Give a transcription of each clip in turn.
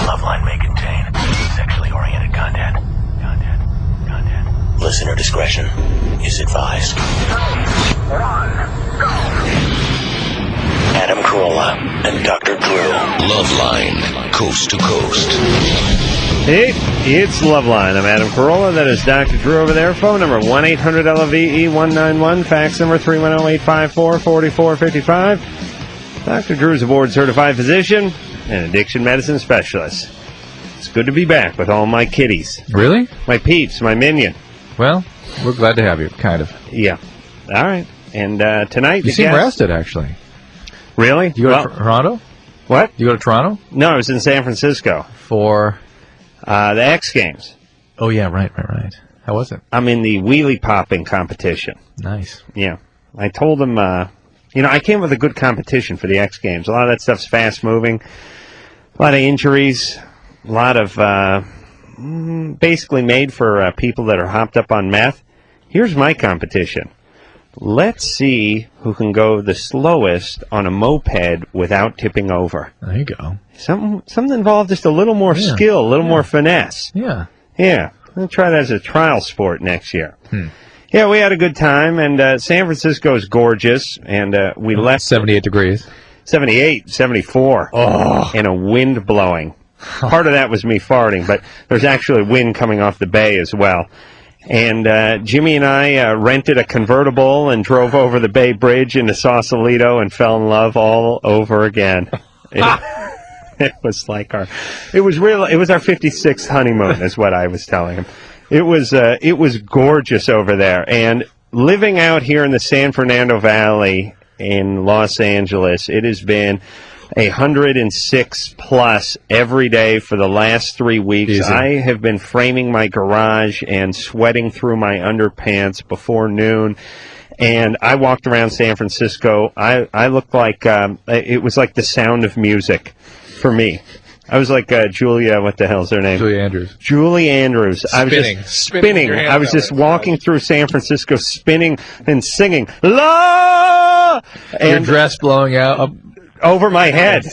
Loveline may contain sexually oriented content. Listener discretion is advised. 3, 1, go! Adam Carolla and Dr. Drew. Loveline, coast to coast. Hey, it's Loveline. I'm Adam Carolla. That is Dr. Drew over there. Phone number 1-800-LOVE-191. Fax number 310-854-4455. Dr. Drew is a board-certified physician and addiction medicine specialist. It's good to be back with all my kitties. Really? My peeps, my minion. Well, we're glad to have you, kind of. Yeah. All right. And tonight... You seem rested, actually. Really? You go to Toronto? What? You go to Toronto? No, I was in San Francisco. For? The X Games. Oh, yeah, right. How was it? I'm in the wheelie popping competition. Nice. Yeah. I told them, I came with a good competition for the X Games. A lot of that stuff's fast-moving. A lot of injuries. A lot of, basically made for people that are hopped up on meth. Here's my competition. Let's see who can go the slowest on a moped without tipping over. There you go. Something involved just a little more skill, a little more finesse. Yeah. Yeah. We'll try that as a trial sport next year. Yeah, we had a good time, and San Francisco is gorgeous, and we left... 78 degrees. 78, 74. Oh. And a wind blowing. Part of that was me farting, but there's actually wind coming off the bay as well. And Jimmy and I rented a convertible and drove over the Bay Bridge into Sausalito and fell in love all over again. It was like our 56th honeymoon, is what I was telling him. It was gorgeous over there, and living out here in the San Fernando Valley in Los Angeles, it has been 106 plus every day for the last 3 weeks. Easy. I have been framing my garage and sweating through my underpants before noon. And I walked around San Francisco. I looked like it was like the sound of music for me. I was like Julia, what the hell's her name? Julie Andrews. Julie Andrews. I was Spinning. just spinning. I was just walking through San Francisco, spinning and singing, La! Your And dress blowing out. over my head.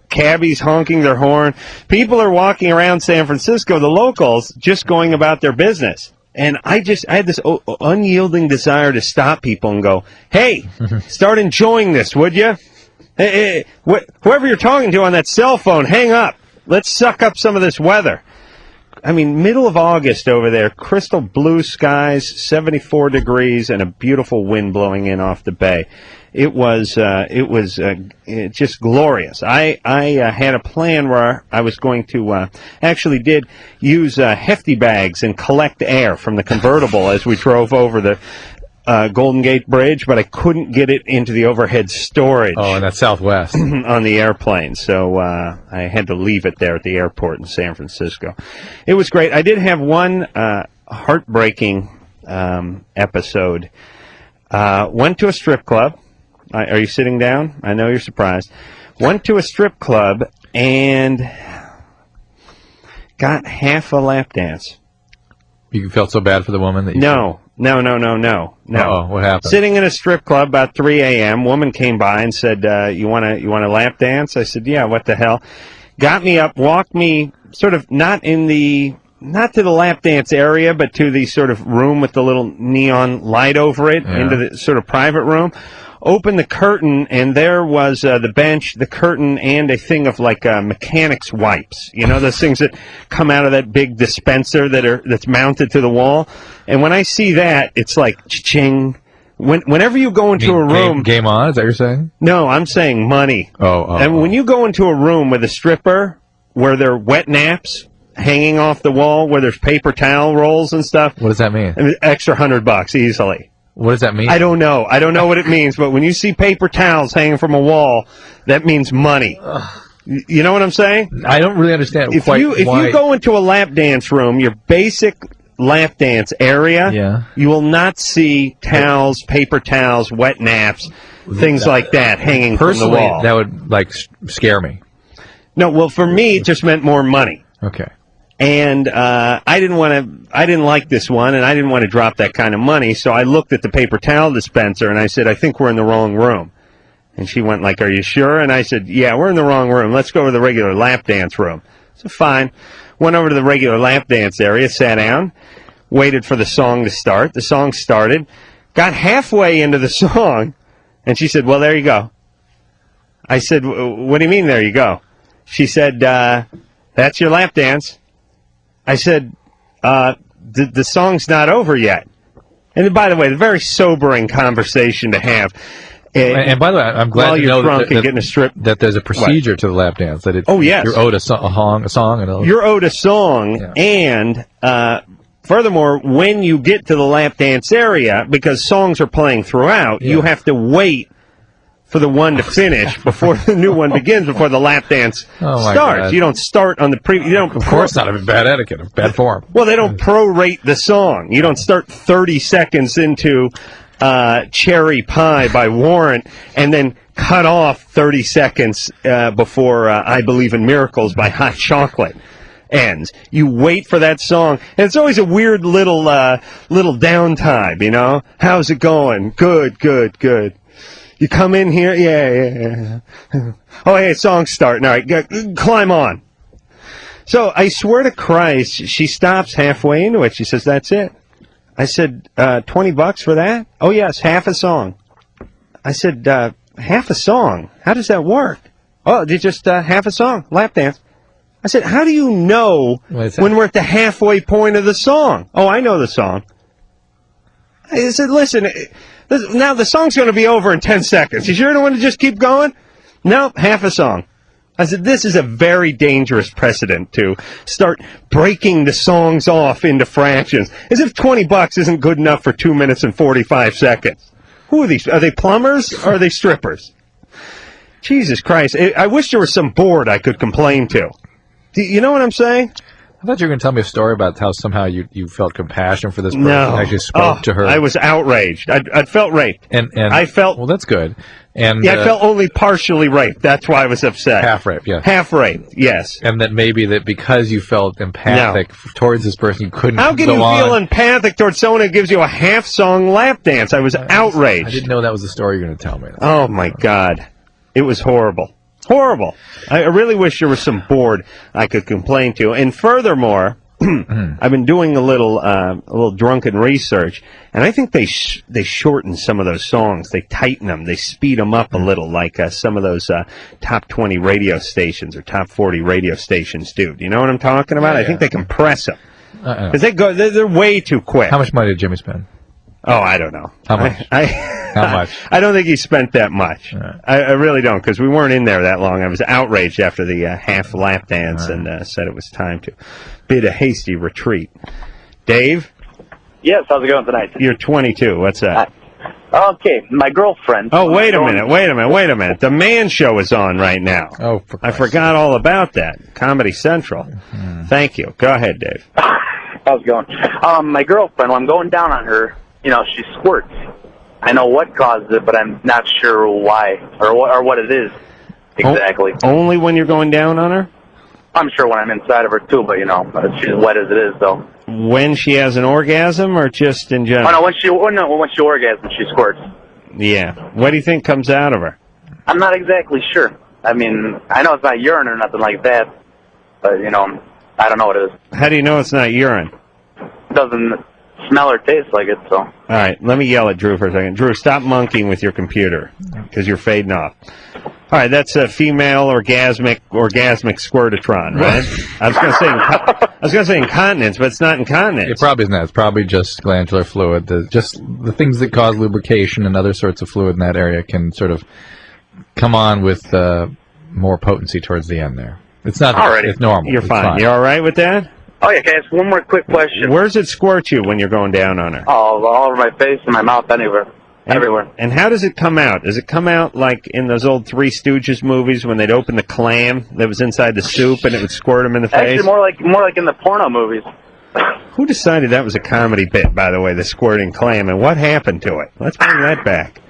Cabbies honking their horn. People are walking around San Francisco, the locals, just going about their business. And I had this unyielding desire to stop people and go, hey, start enjoying this, would you? Hey, whoever you're talking to on that cell phone, hang up. Let's suck up some of this weather. I mean, middle of August over there, crystal blue skies, 74 degrees, and a beautiful wind blowing in off the bay. It was just glorious. I had a plan where I was going to actually did use hefty bags and collect air from the convertible as we drove over the Golden Gate Bridge, but I couldn't get it into the overhead storage. Oh, and that's Southwest. On the airplane, so I had to leave it there at the airport in San Francisco. It was great. I did have one heartbreaking episode. Went to a strip club. Are you sitting down? I know you're surprised. Went to a strip club and got half a lap dance. You felt so bad for the woman that you... No. Uh-oh, what happened? Sitting in a strip club about 3 a.m., woman came by and said, you want a lap dance? I said, yeah, what the hell? Got me up, walked me sort of not to the lap dance area, but to the sort of room with the little neon light over it, into the sort of private room. Opened the curtain, and there was the bench, the curtain, and a thing of like mechanics wipes. You know, those things that come out of that big dispenser that's mounted to the wall. And when I see that, it's like cha-ching. Whenever you go into a room, game on. Is that what you're saying? No, I'm saying money. And when you go into a room with a stripper where there are wet naps hanging off the wall, where there's paper towel rolls and stuff. What does that mean? Extra $100 easily. What does that mean? I don't know what it means, but when you see paper towels hanging from a wall, that means money. You know what I'm saying? I don't really understand. If you go into a lap dance room, your basic lap dance area, you will not see towels, paper towels, wet naps, things like that hanging from the wall. That would scare me. No, well, for me, it just meant more money. Okay. And I didn't like this one, and I didn't want to drop that kind of money, so I looked at the paper towel dispenser, and I said, I think we're in the wrong room. And she went like, "Are you sure?" And I said, "Yeah, we're in the wrong room. Let's go to the regular lap dance room." So fine. Went over to the regular lap dance area, sat down, waited for the song to start. The song started. Got halfway into the song, and she said, "Well, there you go." I said, "What do you mean, there you go?" She said, "That's your lap dance." I said, the song's not over yet. And by the way, a very sobering conversation to have. And by the way, I'm glad to know that there's a procedure to the lap dance. That yes. You're owed a song. You're owed a song, and furthermore, when you get to the lap dance area, because songs are playing throughout, you have to wait for the one to finish before the new one begins, before the lap dance starts. God. You don't start on the previous. Of course not. Bad etiquette, bad form. Well, they don't prorate the song. You don't start 30 seconds into Cherry Pie by Warrant and then cut off 30 seconds before I Believe in Miracles by Hot Chocolate ends. You wait for that song, and it's always a weird little downtime, you know? How's it going? Good. You come in here? Yeah. Oh, hey, song's starting. All right, climb on. So I swear to Christ, she stops halfway into it. She says, "That's it." I said, $20 for that? Oh, yes, half a song. I said, half a song? How does that work? Oh, it's just half a song, lap dance. I said, how do you know when we're at the halfway point of the song? Oh, I know the song. I said, listen, now the song's going to be over in 10 seconds. You sure don't want to just keep going? No, half a song. I said, this is a very dangerous precedent to start breaking the songs off into fractions, as if $20 isn't good enough for 2 minutes and 45 seconds. Who are these? Are they plumbers or are they strippers? Jesus Christ. I wish there was some board I could complain to. Do you know what I'm saying? I thought you were going to tell me a story about how somehow you felt compassion for this person and actually spoke to her. I was outraged. I felt raped. And I felt... Well, that's good. And I felt only partially raped. That's why I was upset. Half raped, yes. Half raped, yes. And that maybe that because you felt empathic towards this person, you couldn't How can you feel empathic towards someone who gives you a half-song lap dance? I was outraged. I didn't know that was the story you were going to tell me. Oh, my God. It was horrible. Horrible. I really wish there was some board I could complain to. And furthermore... I've been doing a little drunken research, and I think they shorten some of those songs. They tighten them. They speed them up a little, like some of those top 20 radio stations or top 40 radio stations do. Do you know what I'm talking about? I think they compress them because they're way too quick. How much money did Jimmy spend? Oh, I don't know. How much? How much? I don't think he spent that much. Right. I really don't, because we weren't in there that long. I was outraged after the half lap dance and said it was time to bid a hasty retreat. Dave? Yes, how's it going tonight? You're 22. What's that? Okay, my girlfriend. Oh, wait a minute. The Man Show is on right now. Oh, I forgot all about that. Comedy Central. Mm-hmm. Thank you. Go ahead, Dave. How's it going? My girlfriend, when I'm going down on her, she squirts. I know what caused it, but I'm not sure why or what it is exactly. Only when you're going down on her? I'm sure when I'm inside of her too, but she's wet as it is, though. When she has an orgasm, or just in general? Oh no, when she orgasms, she squirts. Yeah. What do you think comes out of her? I'm not exactly sure. I mean, I know it's not urine or nothing like that, but I don't know what it is. How do you know it's not urine? It doesn't smell or taste like it, so. All right, let me yell at Drew for a second. Drew, stop monkeying with your computer, because you're fading off. All right, that's a female orgasmic squirtatron, right? I was going to say incontinence, but it's not incontinence. It probably isn't that. It's probably just glandular fluid. Just the things that cause lubrication and other sorts of fluid in that area can sort of come on with more potency towards the end there. It's not. It's normal. You're fine. You all right with that? Oh, yeah, can I ask one more quick question? Where does it squirt you when you're going down on her? Oh, all over my face and my mouth, everywhere. And how does it come out? Does it come out like in those old Three Stooges movies when they'd open the clam that was inside the soup and it would squirt them in the face? Actually, more like in the porno movies. Who decided that was a comedy bit, by the way, the squirting clam, and what happened to it? Let's bring that back.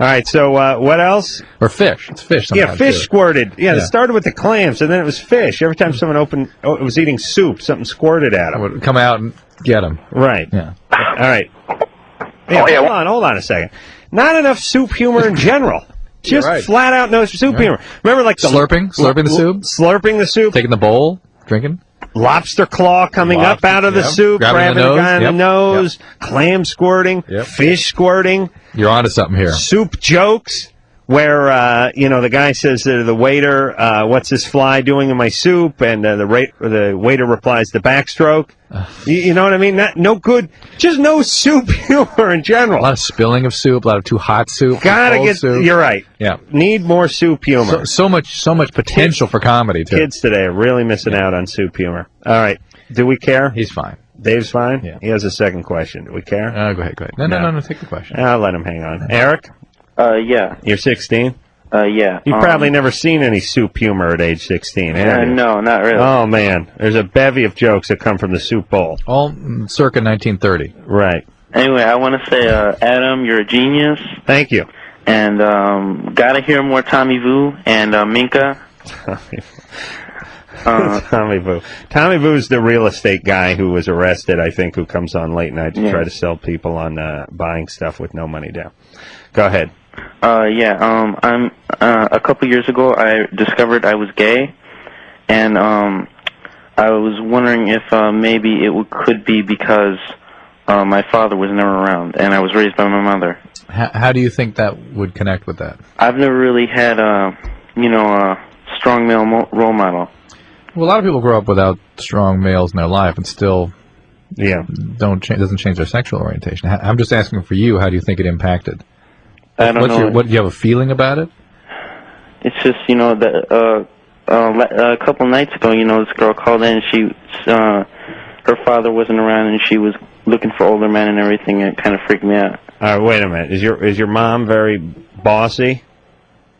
All right, so what else? Or fish. It's fish sometimes. Yeah, fish squirted. Yeah, it started with the clams, and then it was fish. Every time someone was eating soup, something squirted at them. It would come out and get them. Right. Yeah. All right. Yeah, hold on a second. Not enough soup humor in general. Just flat out no soup humor. Remember, like the slurping the soup, slurping the soup, taking the bowl, drinking. Lobster claw coming up out of the soup, grabbing the guy in the nose, clam squirting, fish squirting. You're onto something here. Soup jokes, where the guy says to the waiter, "What's this fly doing in my soup?" And the waiter replies, "The backstroke." You know what I mean? No good. Just no soup humor in general. A lot of spilling of soup, a lot of too hot soup. Gotta get. Soup. You're right. Yeah. Need more soup humor. So much potential for comedy too. Kids today are really missing out on soup humor. All right. Do we care? He's fine. Dave's fine? Yeah. He has a second question. Do we care? Go ahead. No, take the question. I'll let him hang on. Eric? Yeah. You're 16? Yeah. You've probably never seen any soup humor at age 16, have you? No, not really. Oh, man. There's a bevy of jokes that come from the soup bowl. All circa 1930. Right. Anyway, I want to say, Adam, you're a genius. Thank you. And gotta hear more Tommy Vu and Minka. Tommy Vu. Tommy Vu's the real estate guy who was arrested, I think, who comes on late night to try to sell people on buying stuff with no money down. Go ahead. I'm a couple years ago I discovered I was gay, and I was wondering if maybe it could be because my father was never around and I was raised by my mother. How do you think that would connect with that? I've never really had a strong male role model. Well, a lot of people grow up without strong males in their life and still doesn't change their sexual orientation. I'm just asking for you, how do you think it impacted? I don't know. Do you have a feeling about it? It's just, a couple nights ago, this girl called in and her father wasn't around and she was looking for older men and everything. It kind of freaked me out. All right, wait a minute. Is your mom very bossy?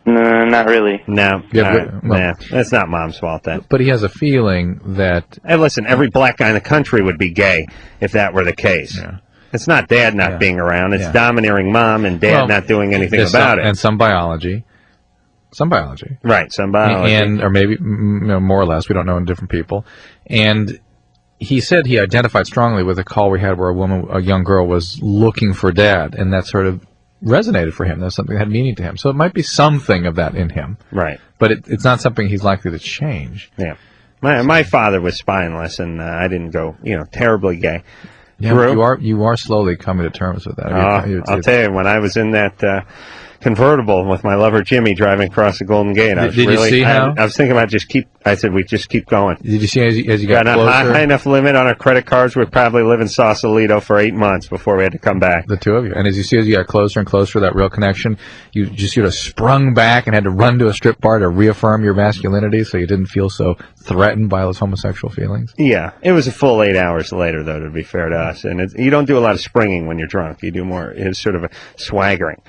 No, not really. No. That's not Mom's fault then. But he has a feeling that... Hey, listen, every black guy in the country would be gay if that were the case. Yeah. It's not Dad not being around. It's domineering Mom and Dad not doing anything about it. And some biology. Right, some biology. Or maybe more or less. We don't know in different people. And he said he identified strongly with a call we had where a young girl was looking for Dad, and that sort of resonated for him. That's something that had meaning to him. So it might be something of that in him. Right. But it's not something he's likely to change. Yeah. My father was spineless, and I didn't go, terribly gay. Yeah, you are slowly coming to terms with that. I'll tell you, when I was in that convertible with my lover Jimmy driving across the Golden Gate, I was you see how? I was thinking about we just keep going. Did you see as you got a closer? high enough limit on our credit cards, we'd probably live in Sausalito for 8 months before we had to come back. The two of you. And as you got closer and closer to that real connection, you just sort of sprung back and had to run to a strip bar to reaffirm your masculinity so you didn't feel so threatened by those homosexual feelings? Yeah. It was a full 8 hours later, though, to be fair to us. And you don't do a lot of springing when you're drunk. You do more, it's sort of a swaggering.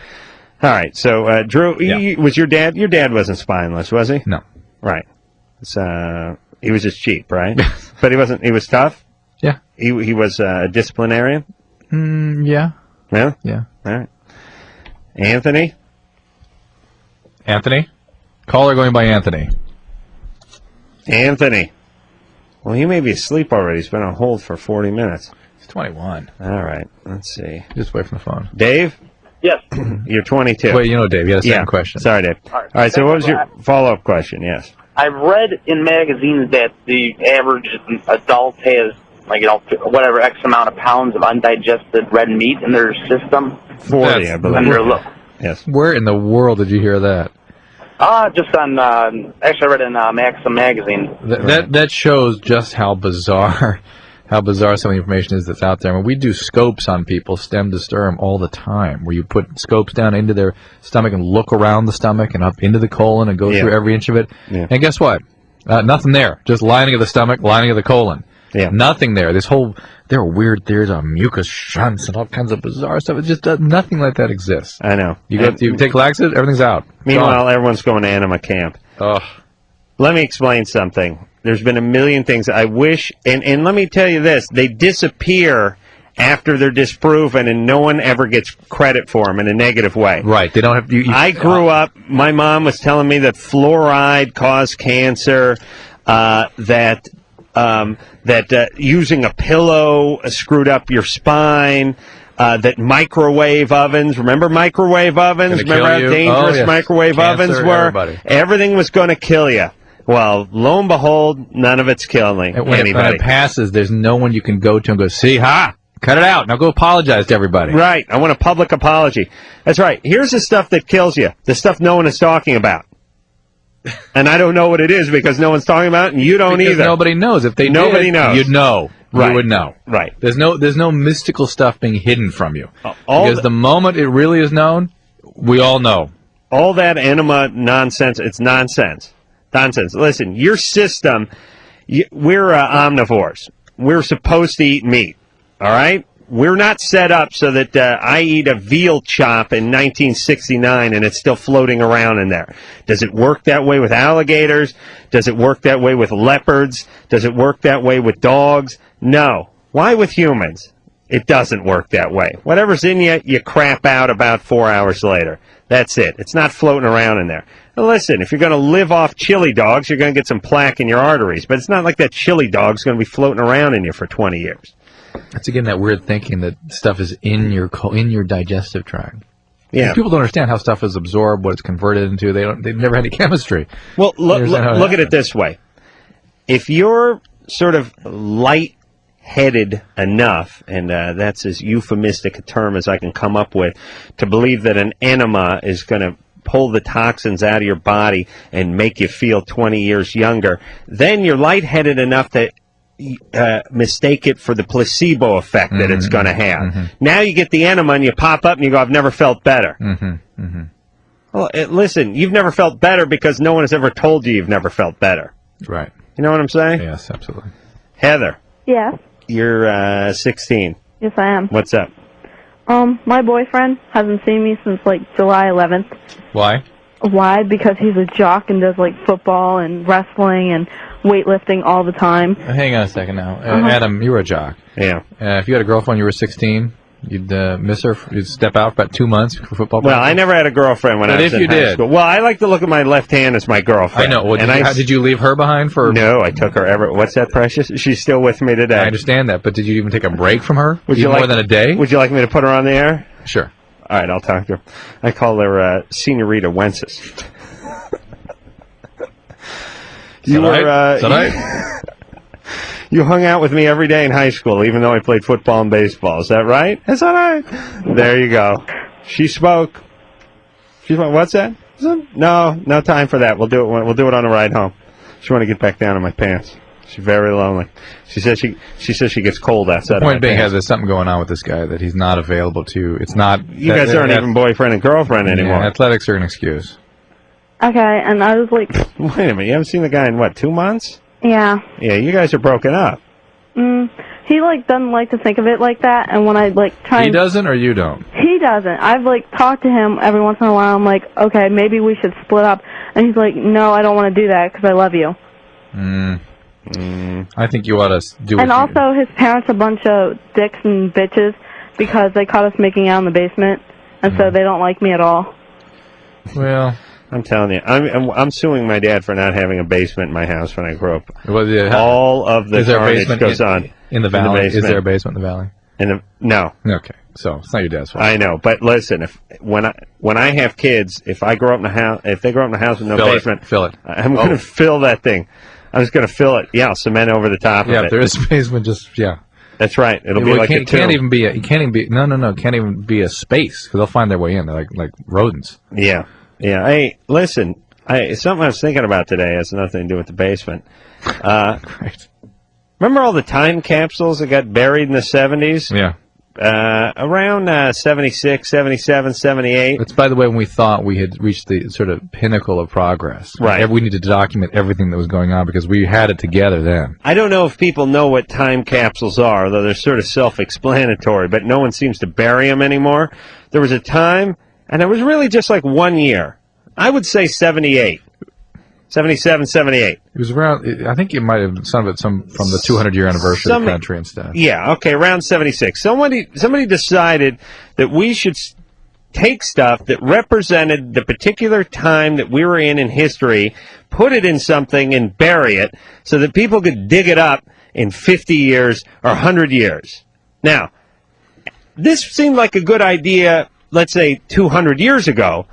All right, so Drew, was your dad? Your dad wasn't spineless, was he? No. Right. He was just cheap, right? But he wasn't. He was tough. Yeah. He was a disciplinarian. Yeah. Yeah. Yeah. All right. Anthony. Caller going by Anthony. Anthony. Well, he may be asleep already. He's been on hold for 40 minutes. He's 21. All right. Let's see. Just away from the phone. Dave. Yes. You're 22. Wait, Dave, you had a second question. Sorry, Dave. All right, so what was your follow-up question? Yes. I've read in magazines that the average adult has, whatever X amount of pounds of undigested red meat in their system. 40, I believe. Under look. Yes. Where in the world did you hear that? Just on, actually I read in Maxim magazine. That shows just how bizarre some of the information is that's out there. I mean, we do scopes on people, stem to sternum, all the time, where you put scopes down into their stomach and look around the stomach and up into the colon and go through every inch of it. Yeah. And guess what? Nothing there. Just lining of the stomach, lining of the colon. Yeah. Nothing there. There are weird theories on mucus shunts and all kinds of bizarre stuff. It just nothing like that exists. I know. You take laxatives, everything's out. Meanwhile, everyone's going to anima camp. Ugh. Let me explain something. There's been a million things I wish, and let me tell you this, they disappear after they're disproven, and no one ever gets credit for them in a negative way. Right. They don't have. I grew up. My mom was telling me that fluoride caused cancer. That using a pillow screwed up your spine. that microwave ovens, remember microwave ovens? Remember how dangerous microwave ovens were? Everybody. Everything was going to kill you. Well, lo and behold, none of it's killing anybody. When it passes, there's no one you can go to and go, see, cut it out. Now go apologize to everybody. Right. I want a public apology. That's right. Here's the stuff that kills you, the stuff no one is talking about. And I don't know what it is because no one's talking about it, and you don't either. Nobody knows. If Nobody knows. You'd know. Right. You would know. Right. There's no mystical stuff being hidden from you. Because the moment it really is known, we all know. All that enema nonsense, it's nonsense. Nonsense. Listen, your system, we're omnivores. We're supposed to eat meat. All right? We're not set up so that I eat a veal chop in 1969 and it's still floating around in there. Does it work that way with alligators? Does it work that way with leopards? Does it work that way with dogs? No. Why with humans? It doesn't work that way. Whatever's in you, you crap out about 4 hours later. That's it. It's not floating around in there. Now listen, if you're going to live off chili dogs, you're going to get some plaque in your arteries. But it's not like that chili dog's going to be floating around in you for 20 years. That's again that weird thinking that stuff is in your digestive tract. Yeah, people don't understand how stuff is absorbed, what it's converted into. They've never had any chemistry. Well, look at it this way: if you're sort of light-headed enough, and that's as euphemistic a term as I can come up with, to believe that an enema is going to pull the toxins out of your body and make you feel 20 years younger, then you're lightheaded enough to mistake it for the placebo effect that it's going to have. Mm-hmm. Now you get the enema and you pop up and you go, I've never felt better. Mm-hmm. Mm-hmm. Well, listen, you've never felt better because no one has ever told you you've never felt better. Right. You know what I'm saying? Yes, absolutely. Heather. Yes. You're 16. Yes, I am. What's up? My boyfriend hasn't seen me since, July 11th. Why? Why? Because he's a jock and does, football and wrestling and weightlifting all the time. Hang on a second now. Adam, you were a jock. Yeah. If you had a girlfriend when you were 16, you'd miss her. You'd step out for about 2 months for football practice. Well, I never had a girlfriend when I was in high school. Well, I like to look at my left hand as my girlfriend. I know. Well, did you leave her behind for... No, I took her What's that, Precious? She's still with me today. I understand that, but did you even take a break from her? Would you more than a day? Would you like me to put her on the air? Sure. All right, I'll talk to her. I call her Senorita Wences. You were, you hung out with me every day in high school, even though I played football and baseball. Is that right? That's all right. There you go. She spoke. She went, what's that? No time for that. We'll do it on the ride home. She want to get back down in my pants. She's very lonely. She says she gets cold outside. The point being, there's something going on with this guy that he's not available to. It's not. You guys aren't even boyfriend and girlfriend anymore. Yeah, athletics are an excuse. Okay, and I was like... Wait a minute, you haven't seen the guy in, 2 months? Yeah. Yeah, you guys are broken up. He, doesn't like to think of it like that, and when I, try... He doesn't, or you don't? He doesn't. I've, talked to him every once in a while. I'm like, okay, maybe we should split up. And he's like, no, I don't want to do that because I love you. I think you ought to do it. And also, his parents are a bunch of dicks and bitches because they caught us making out in the basement, and so they don't like me at all. Well... I'm telling you, I'm suing my dad for not having a basement in my house when I grew up. Well, yeah, all of the carnage goes on in the valley. Is there a basement in the valley? No. Okay, so it's not your dad's fault. I know, but listen, when I have kids, if I grow up in a house, if they grow up in a house with no basement, fill it. I'm going to fill that thing. I'm just going to fill it. Yeah, I'll cement over the top of it. Yeah, if there is a basement, That's right. It'll be like a tomb. Can't even be a space because they'll find their way in. They're like rodents. Yeah. Yeah, hey, listen, something I was thinking about today has nothing to do with the basement. Great. Remember all the time capsules that got buried in the 70s? Yeah. Around 76, 77, 78. That's, by the way, when we thought we had reached the sort of pinnacle of progress. Right. We needed to document everything that was going on because we had it together then. I don't know if people know what time capsules are, although they're sort of self-explanatory, but no one seems to bury them anymore. There was a time... And it was really just 1 year. I would say 78. 77, 78. It was around, I think it might have been some of it from the 200-year anniversary of the country and stuff. Yeah, okay, around 76. Somebody decided that we should take stuff that represented the particular time that we were in history, put it in something and bury it so that people could dig it up in 50 years or 100 years. Now, this seemed like a good idea, let's say 200 years ago,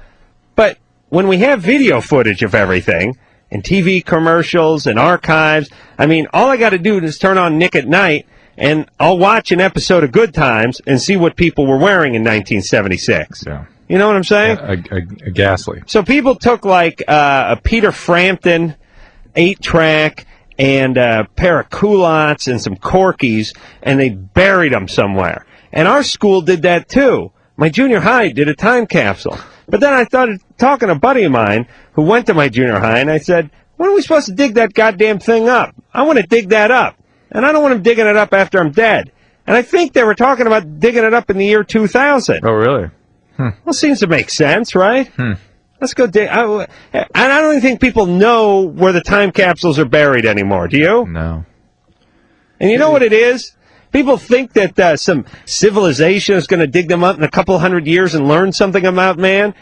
but when we have video footage of everything and TV commercials and archives, I mean, all I got to do is turn on Nick at Night and I'll watch an episode of Good Times and see what people were wearing in 1976. Yeah. You know what I'm saying? A ghastly. So people took like a Peter Frampton 8-track and a pair of culottes and some corkies, and they buried them somewhere. And our school did that too. My junior high did a time capsule. But then I started talking to a buddy of mine who went to my junior high, and I said, when are we supposed to dig that goddamn thing up? I want to dig that up. And I don't want them digging it up after I'm dead. And I think they were talking about digging it up in the year 2000. Oh, really? Well, seems to make sense, right? Let's go dig. And I don't even think people know where the time capsules are buried anymore. Do you? No. And you know what it is? People think that some civilization is going to dig them up in a couple hundred years and learn something about man.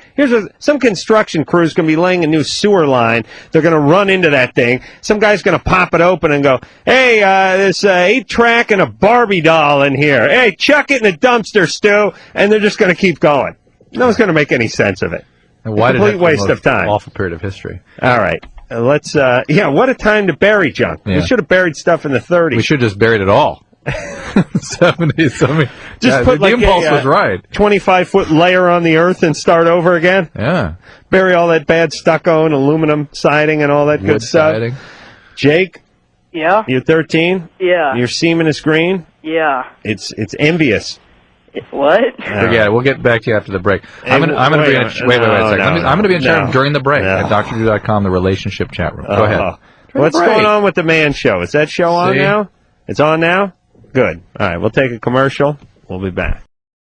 Some construction crew is going to be laying a new sewer line. They're going to run into that thing. Some guy's going to pop it open and go, hey, there's a 8-track and a Barbie doll in here. Hey, chuck it in the dumpster, Stu. And they're just going to keep going. No one's going to make any sense of it. And why complete waste of time. Awful period of history. All right. Let's, what a time to bury junk. Yeah. We should have buried stuff in the 30s. We should have just buried it all. 70s. I mean, Just put the impulse was right. 25-foot layer on the earth and start over again. Yeah. Bury all that bad stucco and aluminum siding and all that good stuff. Siding. Jake, Yeah? you're 13. Yeah. Your semen is green. Yeah. It's envious. What? Forget it. We'll get back to you after the break. I'm going to be in a second. I'm going to be in chat during the break at drdrew.com, the relationship chat room. Go ahead. What's going on with the man show? Is that show on now? It's on now? Good. All right, we'll take a commercial. We'll be back.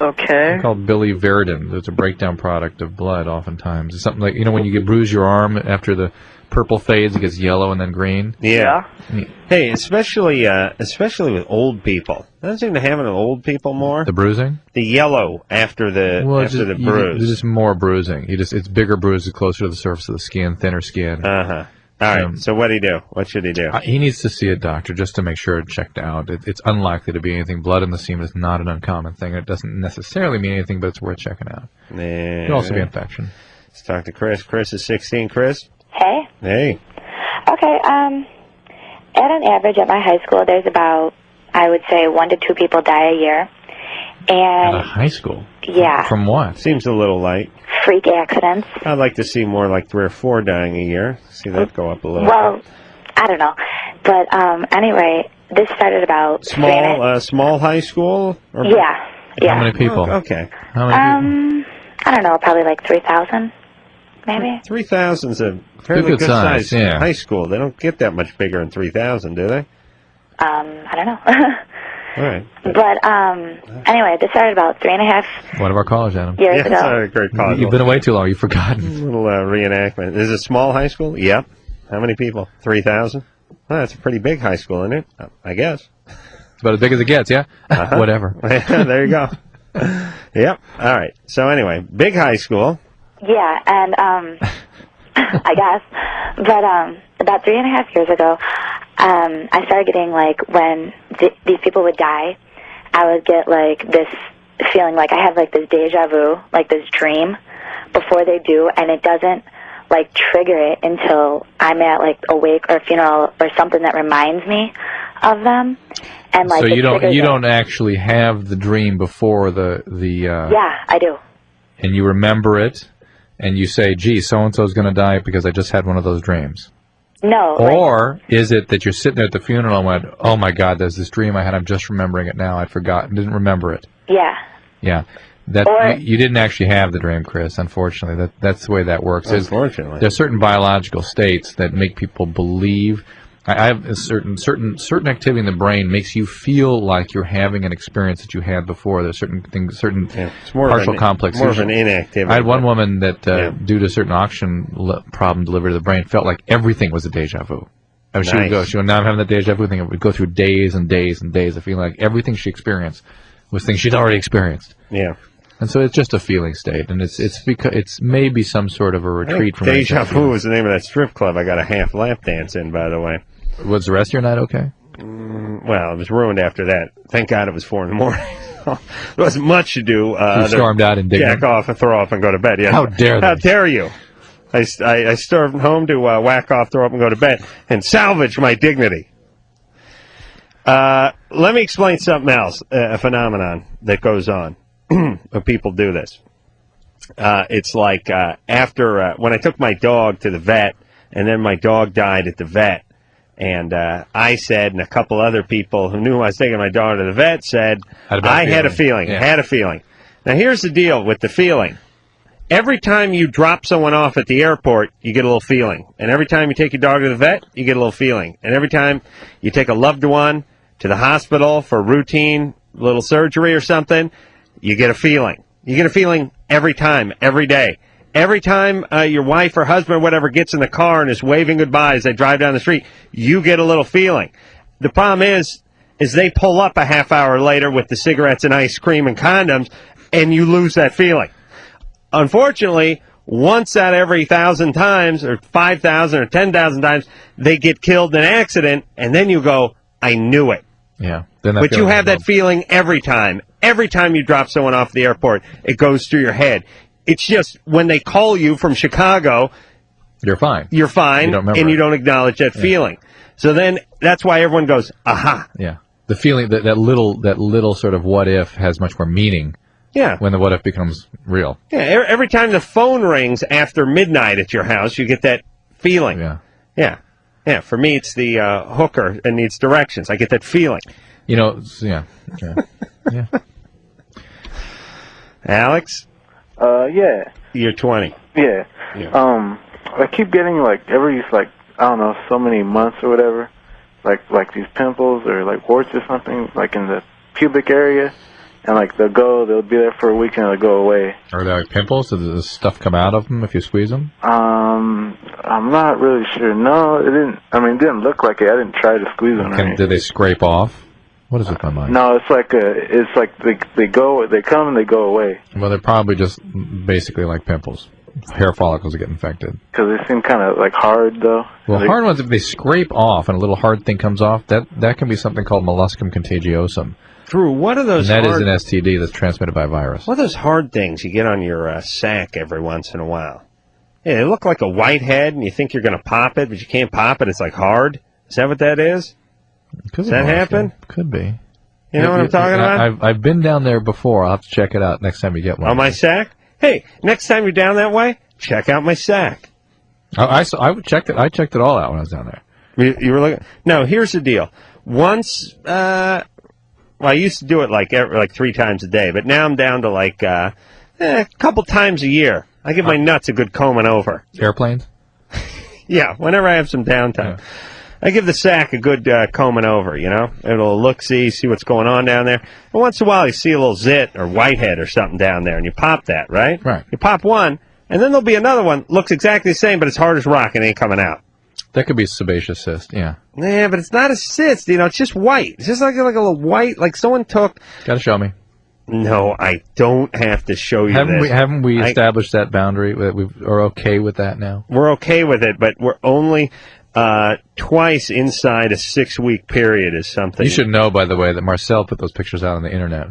Okay. It's called Billy Verdin. It's a breakdown product of blood oftentimes. It's something like, when you bruise your arm after the purple fades, it gets yellow and then green. Yeah. Hey, especially with old people. Doesn't seem to happen with old people more. The bruising? The yellow after the the bruise. There's just more bruising. It's bigger bruises closer to the surface of the skin, thinner skin. Uh-huh. All right, so what do you do? What should he do? He needs to see a doctor just to make sure it's checked out. It's unlikely to be anything. Blood in the semen is not an uncommon thing. It doesn't necessarily mean anything, but it's worth checking out. It could also be infection. Let's talk to Chris. Chris is 16. Chris? Hey. Hey. Okay, at an average at my high school, there's about, I would say, 1 to 2 people die a year. And At a high school? Yeah. From what? Seems a little light. Freak accidents. I'd like to see more like 3 or 4 dying a year. See that go up a little. Well, I don't know. But anyway, this started about... Small high school? Or yeah. How many people? Oh, okay. How many people? I don't know, probably like 3,000, maybe. 3,000's a fairly good size high school. They don't get that much bigger than 3,000, do they? I don't know. All right. But anyway, this started about 3.5 One of our callers, Adam. years ago. Sorry, great call. You've been away too long. You've forgotten. A little reenactment. Is it a small high school? Yep. How many people? 3,000? Well, that's a pretty big high school, isn't it? I guess. It's about as big as it gets, yeah? Whatever. There you go. Yep. All right. So anyway, big high school. Yeah, and I guess. But about 3.5 years ago, I started getting, like, when these people would die, I would get, like, this feeling like I have, like, this deja vu, like this dream before they do, and it doesn't, like, trigger it until I'm at, like, a wake or a funeral or something that reminds me of them. And, like, so you don't actually have the dream before the yeah, I do. And you remember it, and you say, gee, so-and-so's going to die because I just had one of those dreams. No. Or is it that you're sitting there at the funeral and went, oh, my God, there's this dream I had. I'm just remembering it now. I'd forgotten. Didn't remember it. Yeah. Yeah. You didn't actually have the dream, Chris, unfortunately. That's the way that works. Unfortunately. There's certain biological states that make people believe. I have a certain activity in the brain makes you feel like you're having an experience that you had before. There's certain things, it's more partial complexes. More of an inactivity. I had one woman that, due to a certain oxygen problem delivered to the brain, felt like everything was a deja vu. I mean, she would go, now I'm having the deja vu thing. It would go through days and days and days of feeling like everything she experienced was things she'd already experienced. Yeah. And so it's just a feeling state, and it's because it's maybe some sort of a retreat from deja vu is the name of that strip club I got a half lap dance in, by the way. Was the rest of your night okay? Well, it was ruined after that. Thank God it was 4 in the morning. There wasn't much to do. You stormed out indignant. Jack off and throw up and go to bed. Yeah. How dare they? How dare you? I stormed home to whack off, throw up, and go to bed, and salvage my dignity. Let me explain something else, a phenomenon that goes on when people do this. It's like after when I took my dog to the vet, and then my dog died at the vet, and I said, and a couple other people who knew I was taking my dog to the vet said, I had a feeling. Yeah. I had a feeling. Now, here's the deal with the feeling. Every time you drop someone off at the airport, you get a little feeling. And every time you take your dog to the vet, you get a little feeling. And every time you take a loved one to the hospital for routine little surgery or something, you get a feeling. You get a feeling every time, every day. Every time your wife or husband or whatever gets in the car and is waving goodbye as they drive down the street, you get a little feeling. The problem is they pull up a half hour later with the cigarettes and ice cream and condoms, and you lose that feeling. Unfortunately, once out of every 1,000 times, or 5,000 or 10,000 times, they get killed in an accident, and then you go, I knew it. Yeah. But you have that feeling every time. Every time you drop someone off the airport, it goes through your head. It's just when they call you from Chicago, you're fine. You're fine, and you don't acknowledge that feeling. So then that's why everyone goes, aha. Yeah. The feeling that little sort of what if has much more meaning. Yeah. When the what if becomes real. Yeah. Every time the phone rings after midnight at your house, you get that feeling. Yeah. Yeah. Yeah. For me, it's the hooker and needs directions. I get that feeling. You know. Yeah. Yeah. Alex. Yeah. You're 20. Yeah. I keep getting every I don't know, so many months or whatever, like these pimples or warts or something, in the pubic area, and they'll be there for a week and they'll go away. Are there pimples? Does stuff come out of them if you squeeze them? I'm not really sure. No, it didn't. I mean, it didn't look like it. I didn't try to squeeze them. Did they scrape off? What is with my mind? No, it's like they come and they go away. Well, they're probably just basically like pimples. Hair follicles that get infected. Because they seem kind of hard, though. Well, hard ones, if they scrape off and a little hard thing comes off, that can be something called molluscum contagiosum. Drew, what are those and that is an STD that's transmitted by virus. What are those hard things you get on your sack every once in a while? Yeah, they look like a whitehead, and you think you're going to pop it, but you can't pop it. It's hard. Is that what that is? Does that happen? Could be. You know what I'm talking about? I've been down there before. I'll have to check it out next time you get one. On my sack? Hey, next time you're down that way, check out my sack. I checked it. I checked it all out when I was down there. You were looking? No, here's the deal. Once, I used to do it 3 times a day, but now I'm down to a couple times a year. I give my nuts a good combing over. Airplanes? Yeah, whenever I have some downtime. Yeah. I give the sack a good combing over, It'll look-see, see what's going on down there. And once in a while, you see a little zit or whitehead or something down there, and you pop that, right? Right. You pop one, and then there'll be another one, looks exactly the same, but it's hard as rock and ain't coming out. That could be a sebaceous cyst, yeah. Yeah, but it's not a cyst, it's just white. It's just like a little white, like someone took... Gotta show me. No, I don't have to show you this. Haven't we established that boundary? That we're okay with that now? We're okay with it, but we're only... twice inside a 6-week period is something. You should know, by the way, that Marcel put those pictures out on the internet.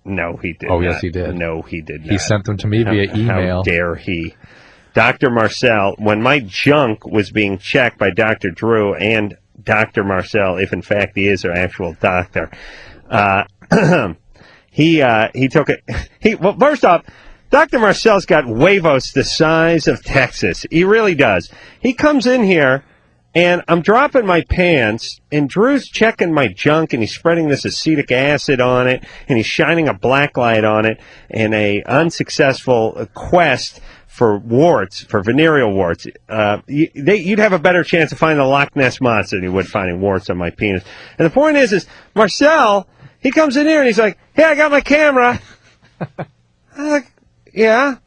No, he did not. Yes, he did. No, he did not. He sent them to me via email. How dare he? Dr. Marcel, when my junk was being checked by Dr. Drew and Dr. Marcel, if in fact he is our actual doctor, he took it. Well, first off, Dr. Marcel's got huevos the size of Texas. He really does. He comes in here, and I'm dropping my pants, and Drew's checking my junk, and he's spreading this acetic acid on it, and he's shining a black light on it, in a unsuccessful quest for warts, for venereal warts. You'd have a better chance of finding the Loch Ness Monster than you would finding warts on my penis. And the point is Marcel, he comes in here, and he's like, hey, I got my camera. I'm like, yeah,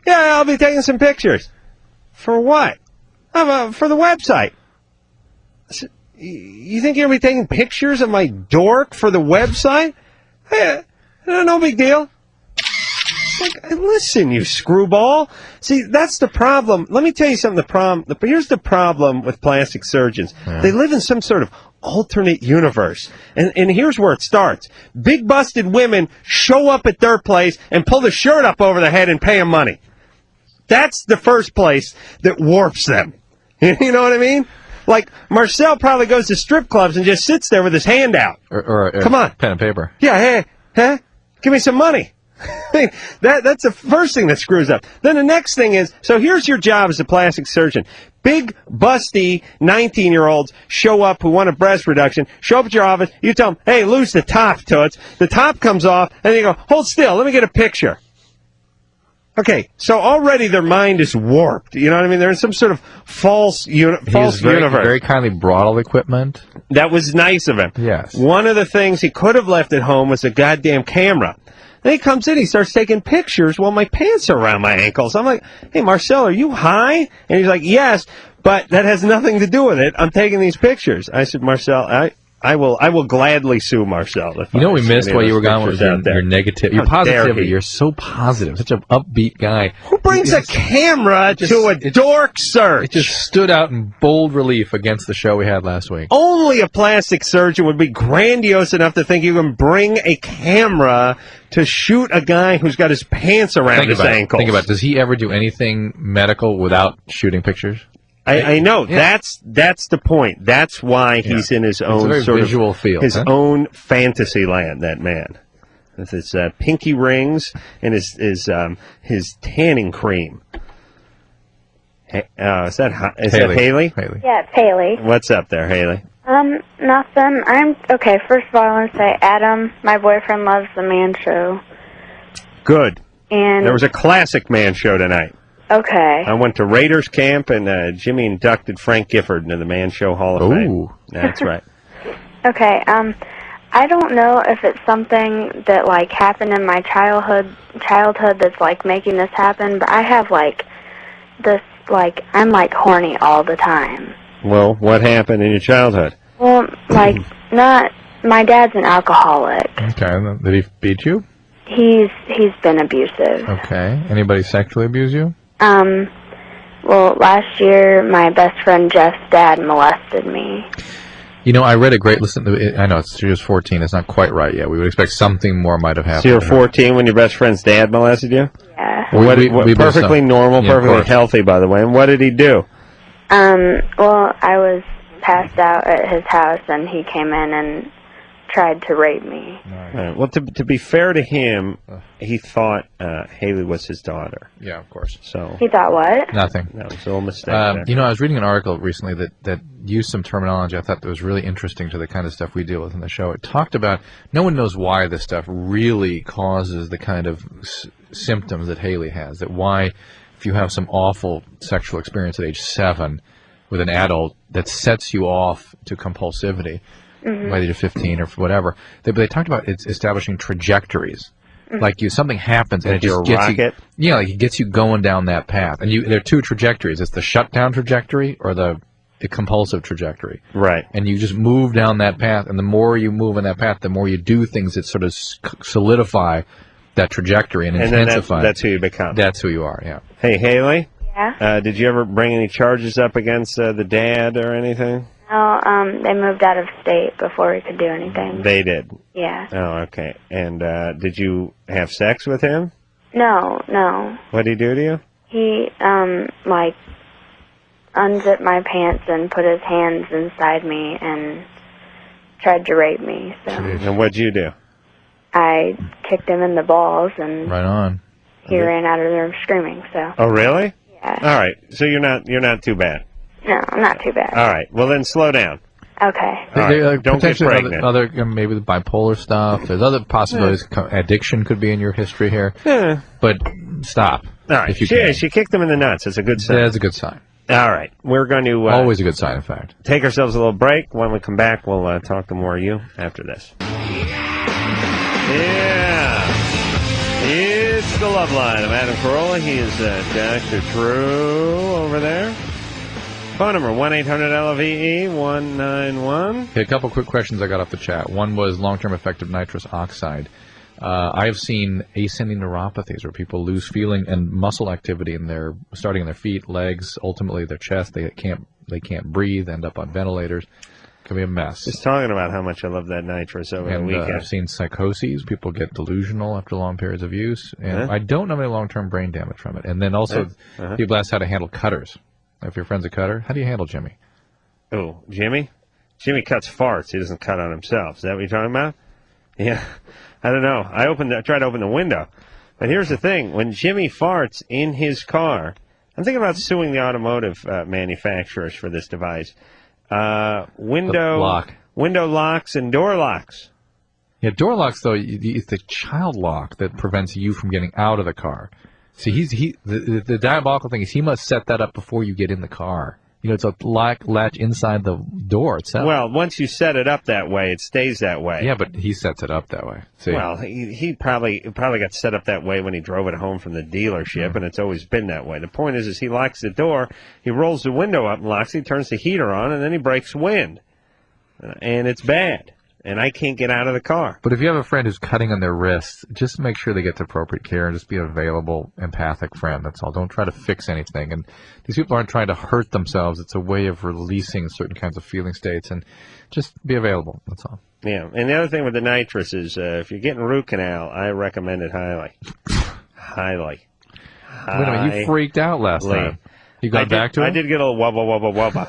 I'll be taking some pictures. For what? For the website. You think you're going to be taking pictures of my dork for the website? Hey, no big deal. Listen, you screwball. See, that's the problem. Let me tell you something. Here's the problem with plastic surgeons. Yeah. They live in some sort of alternate universe. And here's where it starts. Big busted women show up at their place and pull the shirt up over their head and pay them money. That's the first place that warps them. You know what I mean? Like, Marcel probably goes to strip clubs and just sits there with his hand out. Or come on. Pen and paper. Yeah, hey, give me some money. That's the first thing that screws up. Then the next thing is, so here's your job as a plastic surgeon. Big, busty 19-year-olds show up who want a breast reduction, show up at your office, you tell them, hey, lose the top, toots. The top comes off, and they go, hold still, let me get a picture. Okay, so already their mind is warped. You know what I mean? They're in some sort of false universe. Very kindly brought all the equipment. That was nice of him. Yes. One of the things he could have left at home was a goddamn camera. Then he comes in, he starts taking pictures while my pants are around my ankles. I'm like, hey, Marcel, are you high? And he's like, yes, but that has nothing to do with it. I'm taking these pictures. I said, Marcel, I will gladly sue Marcel. You know what we missed while you were gone was your negative, your positivity. You're so positive, such an upbeat guy. Who brings a camera to a dork search? It just stood out in bold relief against the show we had last week. Only a plastic surgeon would be grandiose enough to think you can bring a camera to shoot a guy who's got his pants around his ankles. Think about it. Does he ever do anything medical without shooting pictures? I know. Yeah. That's the point. That's why he's in his own sort visual of field, his own fantasy land. That man with his pinky rings and his tanning cream. Is that Haley? Haley. Yeah, it's Haley. What's up there, Haley? Nothing. Okay, first of all, I want to say, Adam, my boyfriend, loves the Man Show. Good. And there was a classic Man Show tonight. Okay. I went to Raiders camp, and Jimmy inducted Frank Gifford into the Man Show Hall of Fame. That's right. Okay. I don't know if it's something that like happened in my childhood that's like making this happen, but I have like this I'm like horny all the time. Well, what happened in your childhood? Well, like not. My dad's an alcoholic. Okay. Did he beat you? He's been abusive. Okay. Anybody sexually abuse you? Well, last year, my best friend Jeff's dad molested me. You know, I read a great, I know, she was 14, it's not quite right yet. We would expect something more might have happened. So you were 14 when your best friend's dad molested you? Yeah. What, perfectly normal, perfectly healthy, by the way. And what did he do? Well, I was passed out at his house, and he came in and tried to rape me. Right. Well, to be fair to him, he thought Haley was his daughter. Yeah, of course. So he thought what? Nothing. That was a little mistake. You know, I was reading an article recently that used some terminology I thought that was really interesting to the kind of stuff we deal with in the show. It talked about no one knows why this stuff really causes the kind of symptoms that Haley has. That why, if you have some awful sexual experience at age 7 with an adult, that sets you off to compulsivity. Mm-hmm. Whether you're 15 or whatever, they talked about establishing trajectories. Mm-hmm. Like something happens and it just gets you, like it gets you going down that path. And there are two trajectories: it's the shutdown trajectory or the compulsive trajectory. Right. And you just move down that path, and the more you move on that path, the more you do things that sort of solidify that trajectory and intensify. That's who you become. That's who you are. Yeah. Hey, Haley. Yeah. Did you ever bring any charges up against the dad or anything? No, they moved out of state before we could do anything. They did? Yeah. Oh, okay. And did you have sex with him? No. What did he do to you? He, unzipped my pants and put his hands inside me and tried to rape me. So. And what'd you do? I kicked him in the balls, and right on. He ran out of there screaming. So. Oh, really? Yeah. All right. So you're not too bad. No, I'm not too bad. All right. Well, then slow down. Okay. Don't get pregnant. Other maybe the bipolar stuff. There's other possibilities. Addiction could be in your history here. Yeah. But stop. All right. She kicked him in the nuts. It's a good sign. That's a good sign. All right. We're going to... always a good sign, in fact. Take ourselves a little break. When we come back, we'll talk to more of you after this. Yeah. It's the Loveline. I'm Adam Carolla. He is Dr. Drew over there. Phone number 1-800-LVE-191. Okay, a couple quick questions I got off the chat. One was long-term effect of nitrous oxide. I have seen ascending neuropathies where people lose feeling and muscle activity starting in their feet, legs, ultimately their chest. They can't breathe, end up on ventilators. Can be a mess. Just talking about how much I love that nitrous over the weekend. I've seen psychoses. People get delusional after long periods of use. And I don't know any long-term brain damage from it. And then also, people ask how to handle cutters. If your friend's a cutter, how do you handle Jimmy? Oh, Jimmy? Jimmy cuts farts. He doesn't cut on himself. Is that what you're talking about? Yeah. I don't know. I tried to open the window. But here's the thing. When Jimmy farts in his car, I'm thinking about suing the automotive manufacturers for this device. Window locks and door locks. Yeah, door locks, though, it's the child lock that prevents you from getting out of the car. See, the diabolical thing is he must set that up before you get in the car. You know, it's a latch inside the door itself. Well, once you set it up that way, it stays that way. Yeah, but he sets it up that way. See? Well, he probably got set up that way when he drove it home from the dealership, and it's always been that way. The point is he locks the door, he rolls the window up and locks it, he turns the heater on, and then he breaks wind. And it's bad. And I can't get out of the car. But if you have a friend who's cutting on their wrists, just make sure they get the appropriate care and just be an available, empathic friend. That's all. Don't try to fix anything. And these people aren't trying to hurt themselves. It's a way of releasing certain kinds of feeling states. And just be available. That's all. Yeah. And the other thing with the nitrous is if you're getting root canal, I recommend it highly. Highly. Wait a minute. You freaked out last time. You got back to it? I did get a little wubba.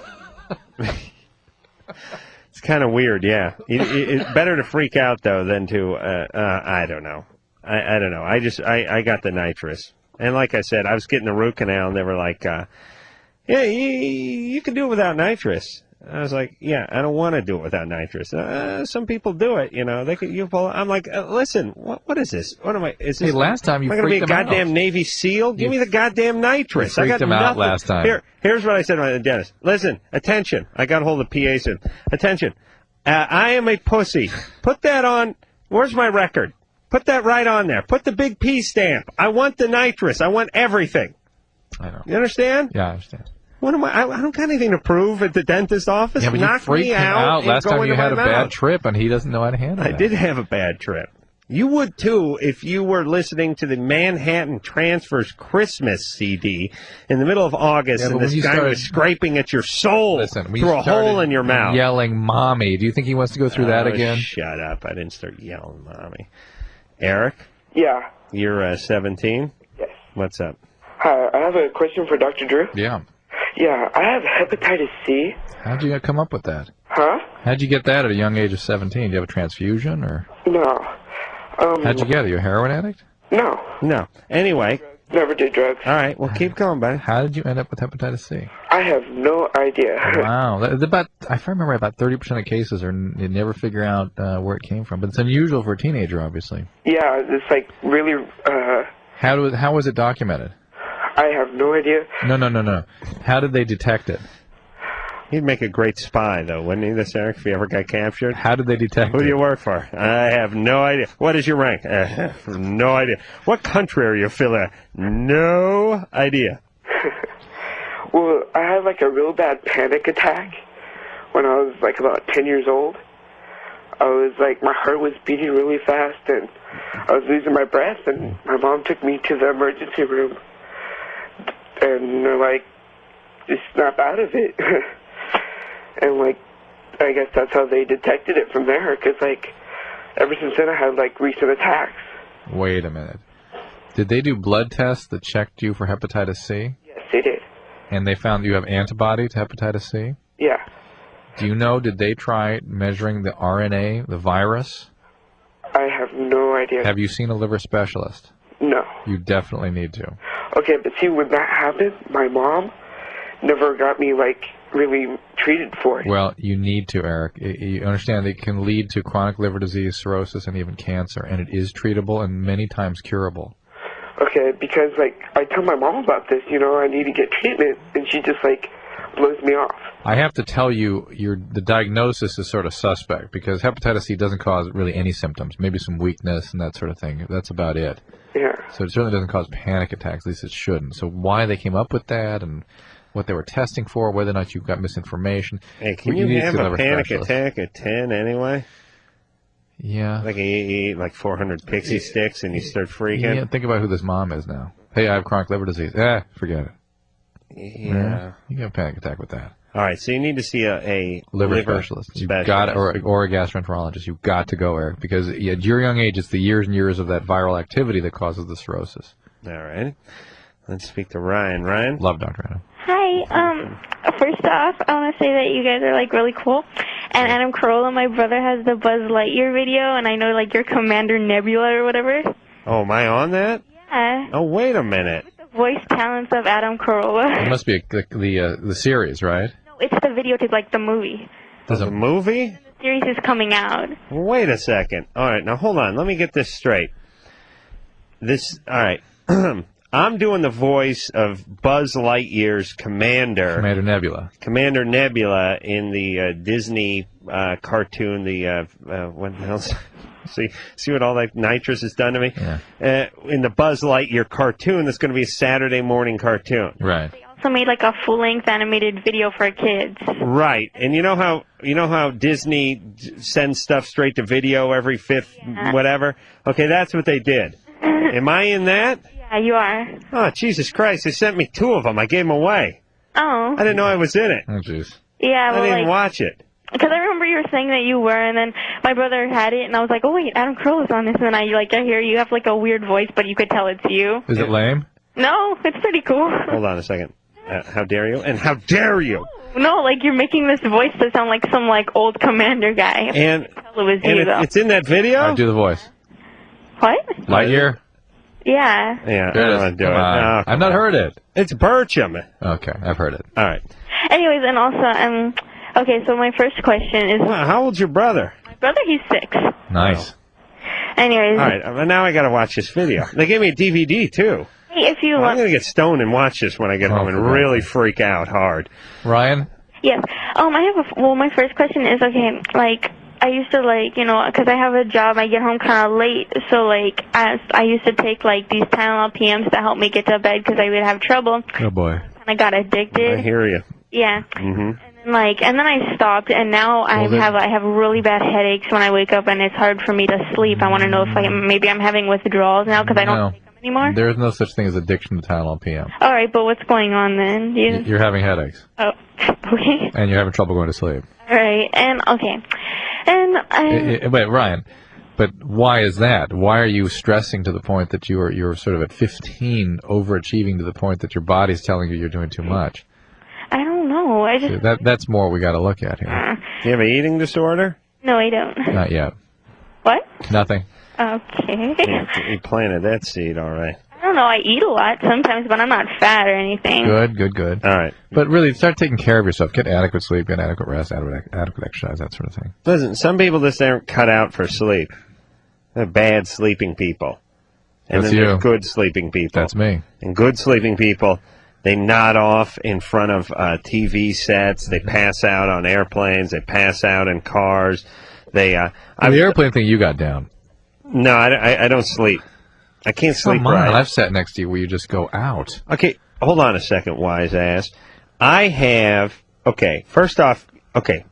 It's kind of weird, yeah. It's better to freak out, though, than to, I don't know. I don't know. I got the nitrous. And like I said, I was getting the root canal, and they were like, yeah, you can do it without nitrous. I was like, yeah, I don't want to do it without nitrous. Some people do it, you know. I'm like, listen, what is this? What am I? Is this? Hey, last time you freaked freaked him out. Am I going to be a goddamn out. Navy SEAL? Give me the goddamn nitrous. You freaked him out last time. Here's what I said to my dentist. Listen, attention. I got a hold of PA soon. Attention. I am a pussy. Put that on. Where's my record? Put that right on there. Put the big P stamp. I want the nitrous. I want everything. I know. You understand? Yeah, I understand. What am I don't got anything to prove at the dentist office. Yeah, but you Knock freaked me him out. last time you had a mouth. bad trip, and he doesn't know how to handle it. I did have a bad trip. You would, too, if you were listening to the Manhattan Transfers Christmas CD in the middle of August, and this guy was scraping at your soul through a hole in your mouth. Yelling, Mommy. Do you think he wants to go through that again? Shut up. I didn't start yelling, Mommy. Eric? Yeah. You're 17? Yes. What's up? Hi, I have a question for Dr. Drew. Yeah. Yeah, I have hepatitis C. How'd you come up with that? Huh? How'd you get that at a young age of 17? Do you have a transfusion, or? No. How'd you get it? You a heroin addict? No. Anyway. Never did drugs. All right, well, keep going, buddy. How did you end up with hepatitis C? I have no idea. Wow. If I remember, about 30% of cases you never figure out where it came from. But it's unusual for a teenager, obviously. Yeah, it's like really... How was it documented? I have no idea. No. How did they detect it? He'd make a great spy, though, wouldn't he, this Eric, if he ever got captured? How did they detect Who do you work for? I have no idea. What is your rank? No idea. What country are you affiliated? No idea. Well, I had like a real bad panic attack when I was like about 10 years old. I was like, my heart was beating really fast, and I was losing my breath, and my mom took me to the emergency room. And they're like, just snap out of it. And, like, I guess that's how they detected it from there, because, like, ever since then I had, like, recent attacks. Wait a minute. Did they do blood tests that checked you for hepatitis C? Yes, they did. And they found you have antibody to hepatitis C? Yeah. Do you know, did they try measuring the RNA, the virus? I have no idea. Have you seen a liver specialist? No. You definitely need to. Okay, but see, when that happened, my mom never got me, like, really treated for it. Well, you need to, Eric. You understand that it can lead to chronic liver disease, cirrhosis, and even cancer, and it is treatable and many times curable. Okay, because, like, I tell my mom about this, you know, I need to get treatment, and she just, like, blows me off. I have to tell you, the diagnosis is sort of suspect, because hepatitis C doesn't cause really any symptoms, maybe some weakness and that sort of thing. That's about it. Yeah. So it certainly doesn't cause panic attacks, at least it shouldn't. So why they came up with that and what they were testing for, whether or not you've got misinformation. Hey, can you have a panic attack at 10 anyway? Yeah. Like you eat like 400 pixie sticks and you start freaking? Yeah, think about who this mom is now. Hey, I have chronic liver disease. Forget it. Yeah. You get a panic attack with that. All right, so you need to see a liver specialist. You've got, or a gastroenterologist. You've got to go, Eric, because at your young age, it's the years and years of that viral activity that causes the cirrhosis. All right. Let's speak to Ryan. Ryan? Love Dr. Adam. Hi. First off, I want to say that you guys are, like, really cool. And Adam Carolla, my brother, has the Buzz Lightyear video, and I know, like, you're Commander Nebula or whatever. Oh, am I on that? Yeah. Oh, wait a minute. The voice talents of Adam Carolla. It must be the series, right? No, it's the videotape, like the movie. There's a movie? The series is coming out. Wait a second. All right, now hold on. Let me get this straight. All right. I'm doing the voice of Buzz Lightyear's Commander. Commander Nebula. Commander Nebula in the Disney cartoon, what the hell's... See what all that nitrous has done to me? Yeah. In the Buzz Lightyear cartoon, that's going to be a Saturday morning cartoon. Right. They also made like a full-length animated video for kids. Right. And you know how Disney sends stuff straight to video every fifth whatever? Okay, that's what they did. Am I in that? Yeah, you are. Oh, Jesus Christ. They sent me 2 of them. I gave them away. Oh. I didn't know I was in it. Oh, jeez. Yeah, well, I didn't watch it. Because I remember you were saying that you were, and then my brother had it, and I was like, oh, wait, Adam Carolla's on this, and then I hear you have, like, a weird voice, but you could tell it's you. Is it lame? No, it's pretty cool. Hold on a second. How dare you? And how dare you? No, like, you're making this voice to sound like some, like, old commander guy. And, I could tell it was you, though. It's in that video? All right, do the voice. What? Lightyear? Yeah. Yeah, I There don't it want is. to do it. Come on. No, I've not heard it. It's Bircham. Okay, I've heard it. All right. Anyways, and also, okay, so my first question is... Wow, how old's your brother? My brother, he's 6. Nice. Anyways... All right, now I got to watch this video. They gave me a DVD, too. Hey, if you I'm want... going to get stoned and watch this when I get home and really freak out hard. Ryan? Yes. My first question is, okay, like, I used to, like, because I have a job, I get home kind of late, so, like, I used to take, like, these Tylenol PMs to help me get to bed because I would have trouble. Oh, boy. And I got addicted. I hear you. Yeah. Mm-hmm. And then I stopped, and now I have really bad headaches when I wake up, and it's hard for me to sleep. I want to know if maybe I'm having withdrawals now because I don't take them anymore. There is no such thing as addiction to Tylenol PM. All right, but what's going on then? You're having headaches. Oh, okay. And you're having trouble going to sleep. All right, and okay. And Wait, Ryan, but why is that? Why are you stressing to the point that you're sort of at 15, overachieving to the point that your body's telling you you're doing too much? I don't know. I just that's more we got to look at here. Do you have an eating disorder? No, I don't. Not yet. What? Nothing. Okay. You planted that seed, all right. I don't know. I eat a lot sometimes, but I'm not fat or anything. Good. All right. But really, start taking care of yourself. Get adequate sleep, get adequate rest, adequate exercise, that sort of thing. Listen, some people just aren't cut out for sleep. They're bad sleeping people. And That's then you. there's good sleeping people. That's me. And good sleeping people, they nod off in front of TV sets. They pass out on airplanes. They pass out in cars. The airplane thing you got down. No, I don't sleep. I can't sleep Come on, right. I've sat next to you where you just go out. Okay, hold on a second, wise ass. I have... Okay, first off... Okay.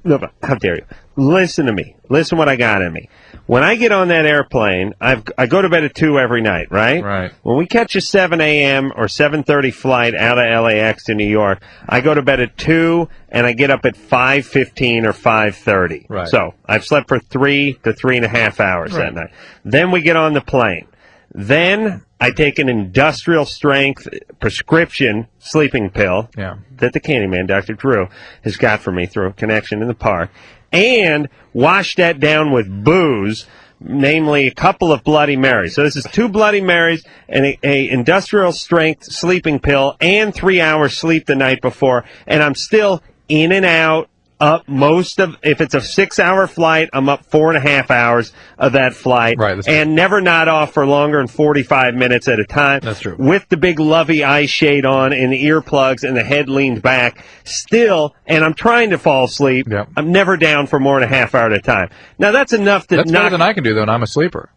No, how dare you? Listen to me. Listen what I got in me. When I get on that airplane, I go to bed at 2 every night, right? Right. When we catch a 7 a.m. or 7:30 flight out of LAX to New York, I go to bed at 2 and I get up at 5:15 or 5:30. Right. So I've slept for 3 to 3.5 hours that night. Then we get on the plane. Then I take an industrial strength prescription sleeping pill that the Candyman, Dr. Drew, has got for me through a connection in the park, and wash that down with booze, namely a couple of Bloody Marys. So this is 2 Bloody Marys and a industrial strength sleeping pill and 3 hours sleep the night before, and I'm still in and out. Up if it's a 6-hour flight, I'm up 4.5 hours of that flight. Right, and never nod off for longer than 45 minutes at a time. That's true. With the big lovey eye shade on and the earplugs and the head leaned back. Still, and I'm trying to fall asleep. Yep. I'm never down for more than a half hour at a time. Now that's enough to That's better than I can do, though, and I'm a sleeper.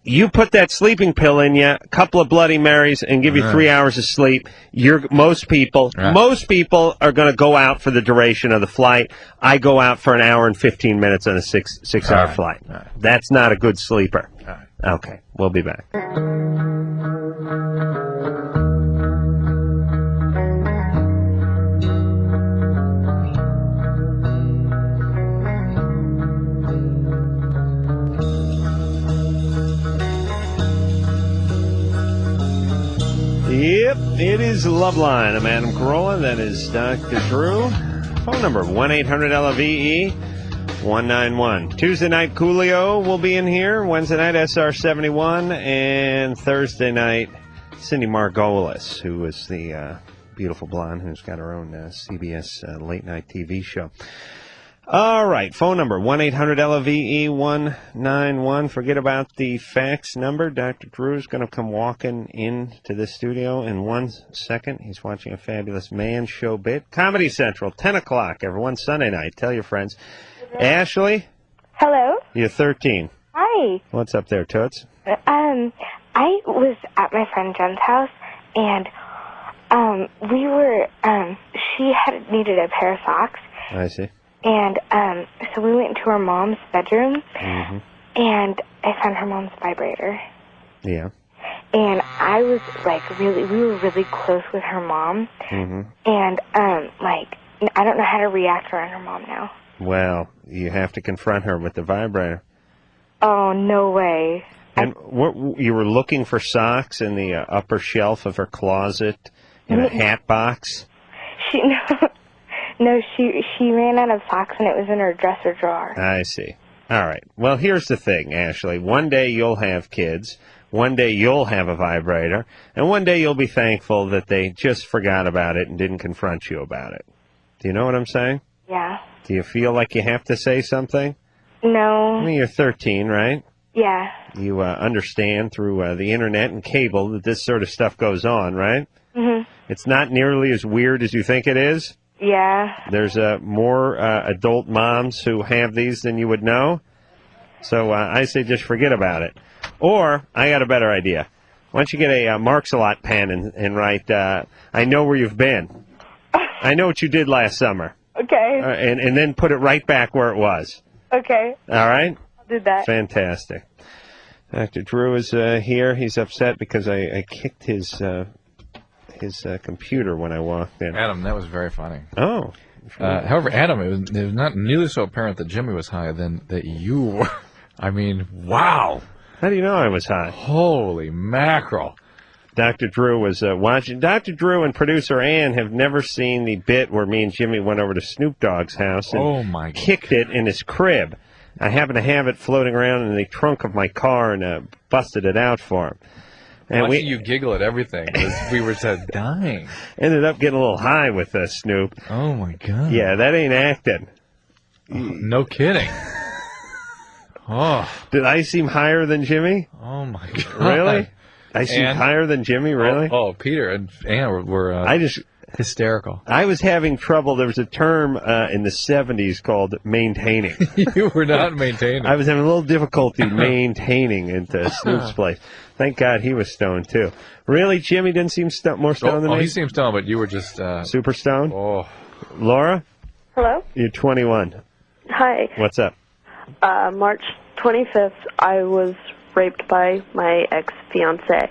You put that sleeping pill in you, a couple of Bloody Marys, and give you 3 hours of sleep. Most people are going to go out for the duration of the flight. I go out for an hour and 15 minutes on a six-hour flight. That's not a good sleeper. Okay, we'll be back. is Loveline. I'm Adam Carolla. That is Dr. Drew. Phone number 1-800-LOVE-191. Tuesday night, Coolio will be in here. Wednesday night, SR71. And Thursday night, Cindy Margolis, who is the beautiful blonde who's got her own CBS late-night TV show. All right, phone number, 1-800-LOVE-191. Forget about the fax number. Dr. Drew is going to come walking into the studio in 1 second. He's watching a fabulous man show bit. Comedy Central, 10 o'clock, everyone, Sunday night. Tell your friends. Ashley? Hello? You're 13. Hi. What's up there, Toots? I was at my friend Jen's house, and she had needed a pair of socks. I see. And so we went into her mom's bedroom, Mm-hmm. and I found her mom's vibrator. Yeah. And I was we were really close with her mom, Mm-hmm. and I don't know how to react around her mom now. Well, you have to confront her with the vibrator. Oh, no way. And what you were looking for socks in the upper shelf of her closet in a hat box? No, she ran out of socks, and it was in her dresser drawer. I see. All right. Well, here's the thing, Ashley. One day you'll have kids. One day you'll have a vibrator. And one day you'll be thankful that they just forgot about it and didn't confront you about it. Do you know what I'm saying? Yeah. Do you feel like you have to say something? No. I mean, you're 13, right? Yeah. You understand through the internet and cable that this sort of stuff goes on, right? Mhm. It's not nearly as weird as you think it is. Yeah. There's more adult moms who have these than you would know. So I say just forget about it. Or, I got a better idea. Why don't you get a Marks-a-Lot pen and write, I know where you've been. I know what you did last summer. Okay. And then put it right back where it was. Okay. All right? I'll do that. Fantastic. Dr. Drew is here. He's upset because I kicked his computer when I walked in. Adam, that was very funny. Oh. However, Adam, it was not nearly so apparent that Jimmy was high than that you were. I mean, wow. How do you know I was high? Holy mackerel. Dr. Drew was watching. Dr. Drew and producer Ann have never seen the bit where me and Jimmy went over to Snoop Dogg's house and kicked it in his crib. I happen to have it floating around in the trunk of my car and busted it out for him. And Watching you giggle at everything, we were just dying. Ended up getting a little high with Snoop. Oh, my God. Yeah, that ain't acting. Oh, no kidding. Oh. Did I seem higher than Jimmy? Oh, my God. Really? I seem higher than Jimmy, really? Oh, Peter and Ann were hysterical. I was having trouble. There was a term in the 70s called maintaining. You were not maintaining. I was having a little difficulty maintaining into Snoop's place. Thank God he was stoned, too. Really? Jimmy didn't seem more stoned than me? Oh, he seemed stoned, but you were just... super stoned? Oh. Laura? Hello? You're 21. Hi. What's up? March 25th, I was raped by my ex-fiancé.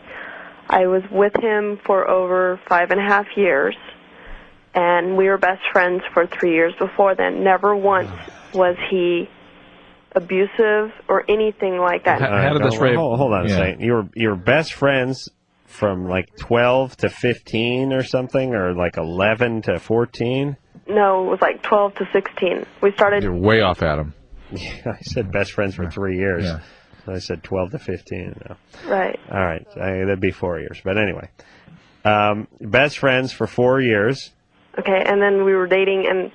I was with him for over 5.5 years, and we were best friends for 3 years before then. Never once was he abusive or anything like that. How did this rape? Hold on a second. You were best friends from like 12 to 15 or something, or like 11 to 14? No, it was like 12 to 16. We started... You're way off, Adam. Yeah, I said best friends for 3 years. Yeah. So I said 12 to 15. No. Right. All right. That'd be 4 years. But anyway. Best friends for 4 years. Okay, and then we were dating and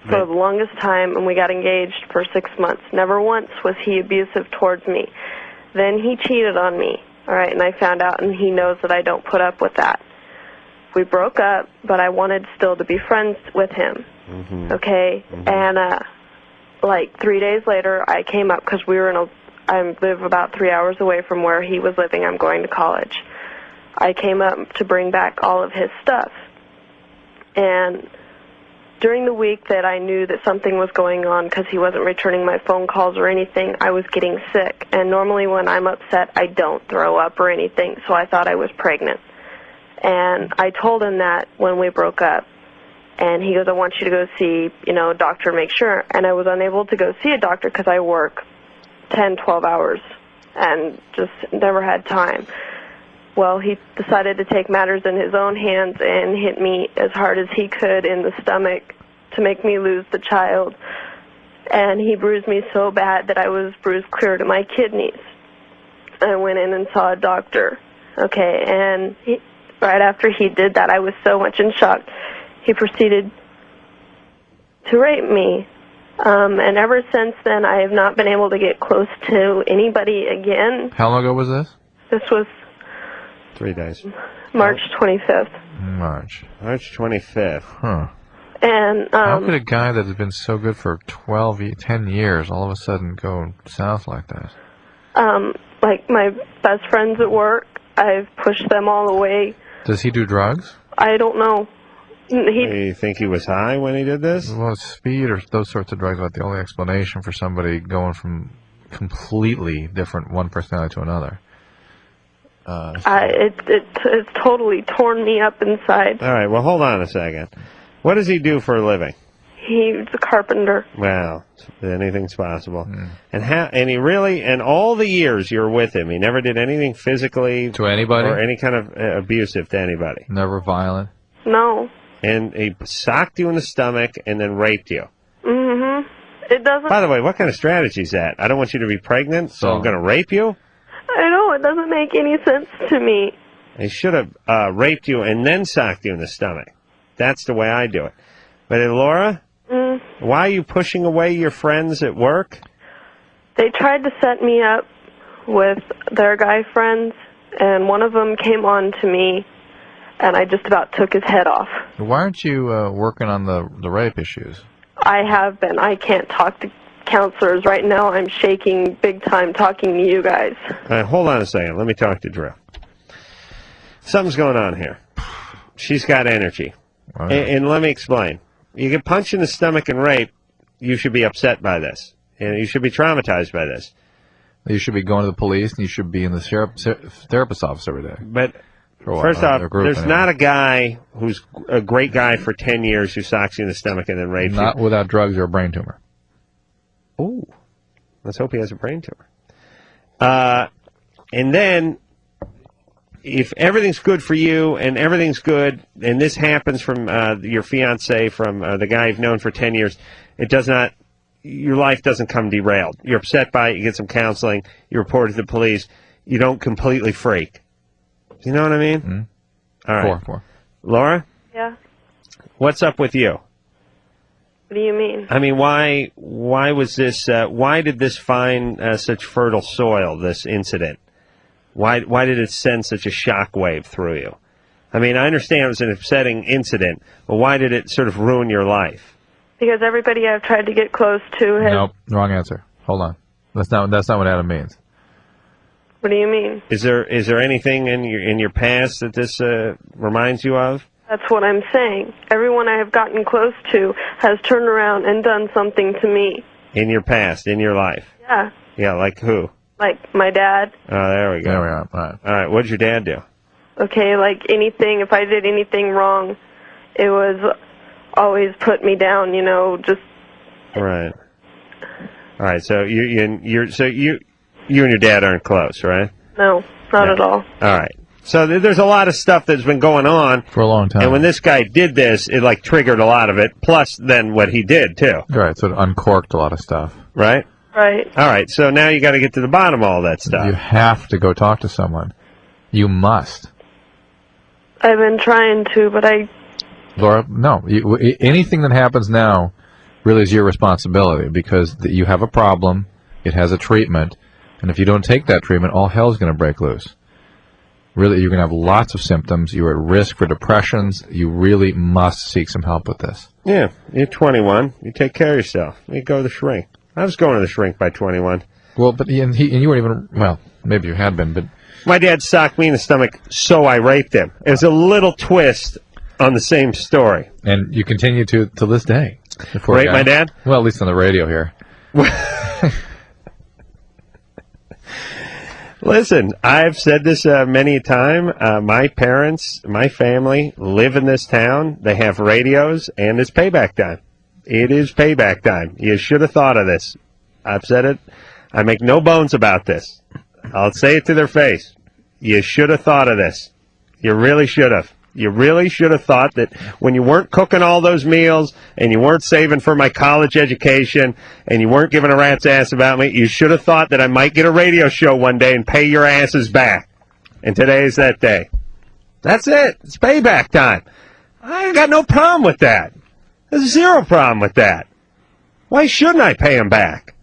for the longest time, and we got engaged for 6 months. Never once was he abusive towards me. Then he cheated on me, all right, and I found out, and he knows that I don't put up with that. We broke up, but I wanted still to be friends with him, okay? And, like 3 days later, I came up because we were I live about 3 hours away from where he was living. I'm going to college. I came up to bring back all of his stuff. And during the week that I knew that something was going on because he wasn't returning my phone calls or anything, I was getting sick. And normally when I'm upset, I don't throw up or anything, so I thought I was pregnant. And I told him that when we broke up. And he goes, I want you to go see, a doctor, make sure. And I was unable to go see a doctor because I work 10, 12 hours and just never had time. well, he decided to take matters in his own hands and hit me as hard as he could in the stomach to make me lose the child. And he bruised me so bad that I was bruised clear to my kidneys. I went in and saw a doctor. Okay, and right after he did that, I was so much in shock. He proceeded to rape me. And ever since then, I have not been able to get close to anybody again. How long ago was this? This was 3 days. March 25th. March 25th. Huh. And How could a guy that has been so good for 10 years all of a sudden go south like that? like my best friends at work, I've pushed them all away. Does he do drugs? I don't know. Do you think he was high when he did this? Well, speed or those sorts of drugs are the only explanation for somebody going from completely different one personality to another. It's totally torn me up inside. All right, well, hold on a second. What does he do for a living? He's a carpenter. Well, anything's possible. And he really, and all the years you were with him, he never did anything physically to anybody or any kind of abusive to anybody. Never violent. No. And he socked you in the stomach and then raped you. Mm-hmm. It doesn't. By the way, what kind of strategy is that? I don't want you to be pregnant, so I'm going to rape you? I know, it doesn't make any sense to me. He should have raped you and then socked you in the stomach. That's the way I do it. But Laura, why are you pushing away your friends at work? They tried to set me up with their guy friends, and one of them came on to me, and I just about took his head off. Why aren't you working on the rape issues? I have been. I can't talk to counselors right now. I'm shaking big time talking to you guys. Hold on a second. Let me talk to Drew. Something's going on here. She's got energy. Wow. And let me explain. You get punched in the stomach and raped, you should be upset by this. And you should be traumatized by this. You should be going to the police, and you should be in the therapist's office every day. But first off, there's not a guy who's a great guy for 10 years who socks you in the stomach and then rapes you. Not without drugs or a brain tumor. Ooh. Let's hope he has a brain tumor. And then, if everything's good for you and everything's good, and this happens from your fiancé, from the guy you've known for 10 years, it does not, your life doesn't come derailed. You're upset by it, you get some counseling, you report it to the police, you don't completely freak. You know what I mean? Mm-hmm. All right. Four. Laura? Yeah? What's up with you? What do you mean? I mean, why was this, why did this find such fertile soil, this incident? Why did it send such a shockwave through you? I mean, I understand it was an upsetting incident, but why did it sort of ruin your life? Because everybody I've tried to get close to has... Nope, wrong answer. Hold on. That's not what Adam means. What do you mean? Is there anything in your past that this reminds you of? That's what I'm saying. Everyone I have gotten close to has turned around and done something to me. In your past, in your life? Yeah. Yeah, like who? Like my dad. Oh, there we go. There we are. All right. What did your dad do? Okay, like anything, if I did anything wrong, it was always put me down, just... Right. All right, so you and your dad aren't close, right? No, not at all. All right. So there's a lot of stuff that's been going on for a long time. And when this guy did this, it like triggered a lot of it, plus then what he did, too. Right, so it uncorked a lot of stuff. Right? Right. All right, so now you got to get to the bottom of all that stuff. You have to go talk to someone. You must. I've been trying to, but Laura, no. Anything that happens now really is your responsibility because you have a problem, it has a treatment, and if you don't take that treatment, all hell's going to break loose. Really, you're going to have lots of symptoms. You're at risk for depressions. You really must seek some help with this. Yeah, you're 21. You take care of yourself. You go to the shrink. I was going to the shrink by 21. Well, but you weren't even, well, maybe you had been, but... My dad socked me in the stomach, so I raped him. It was a little twist on the same story. And you continue to this day. Rape my dad? Well, at least on the radio here. Listen, I've said this many a time. My parents, my family live in this town. They have radios, and it's payback time. It is payback time. You should have thought of this. I've said it. I make no bones about this. I'll say it to their face. you should have thought of this. You really should have. You really should have thought that when you weren't cooking all those meals and you weren't saving for my college education and you weren't giving a rat's ass about me, you should have thought that I might get a radio show one day and pay your asses back. And today is that day. That's it. It's payback time. I got no problem with that. There's zero problem with that. Why shouldn't I pay them back?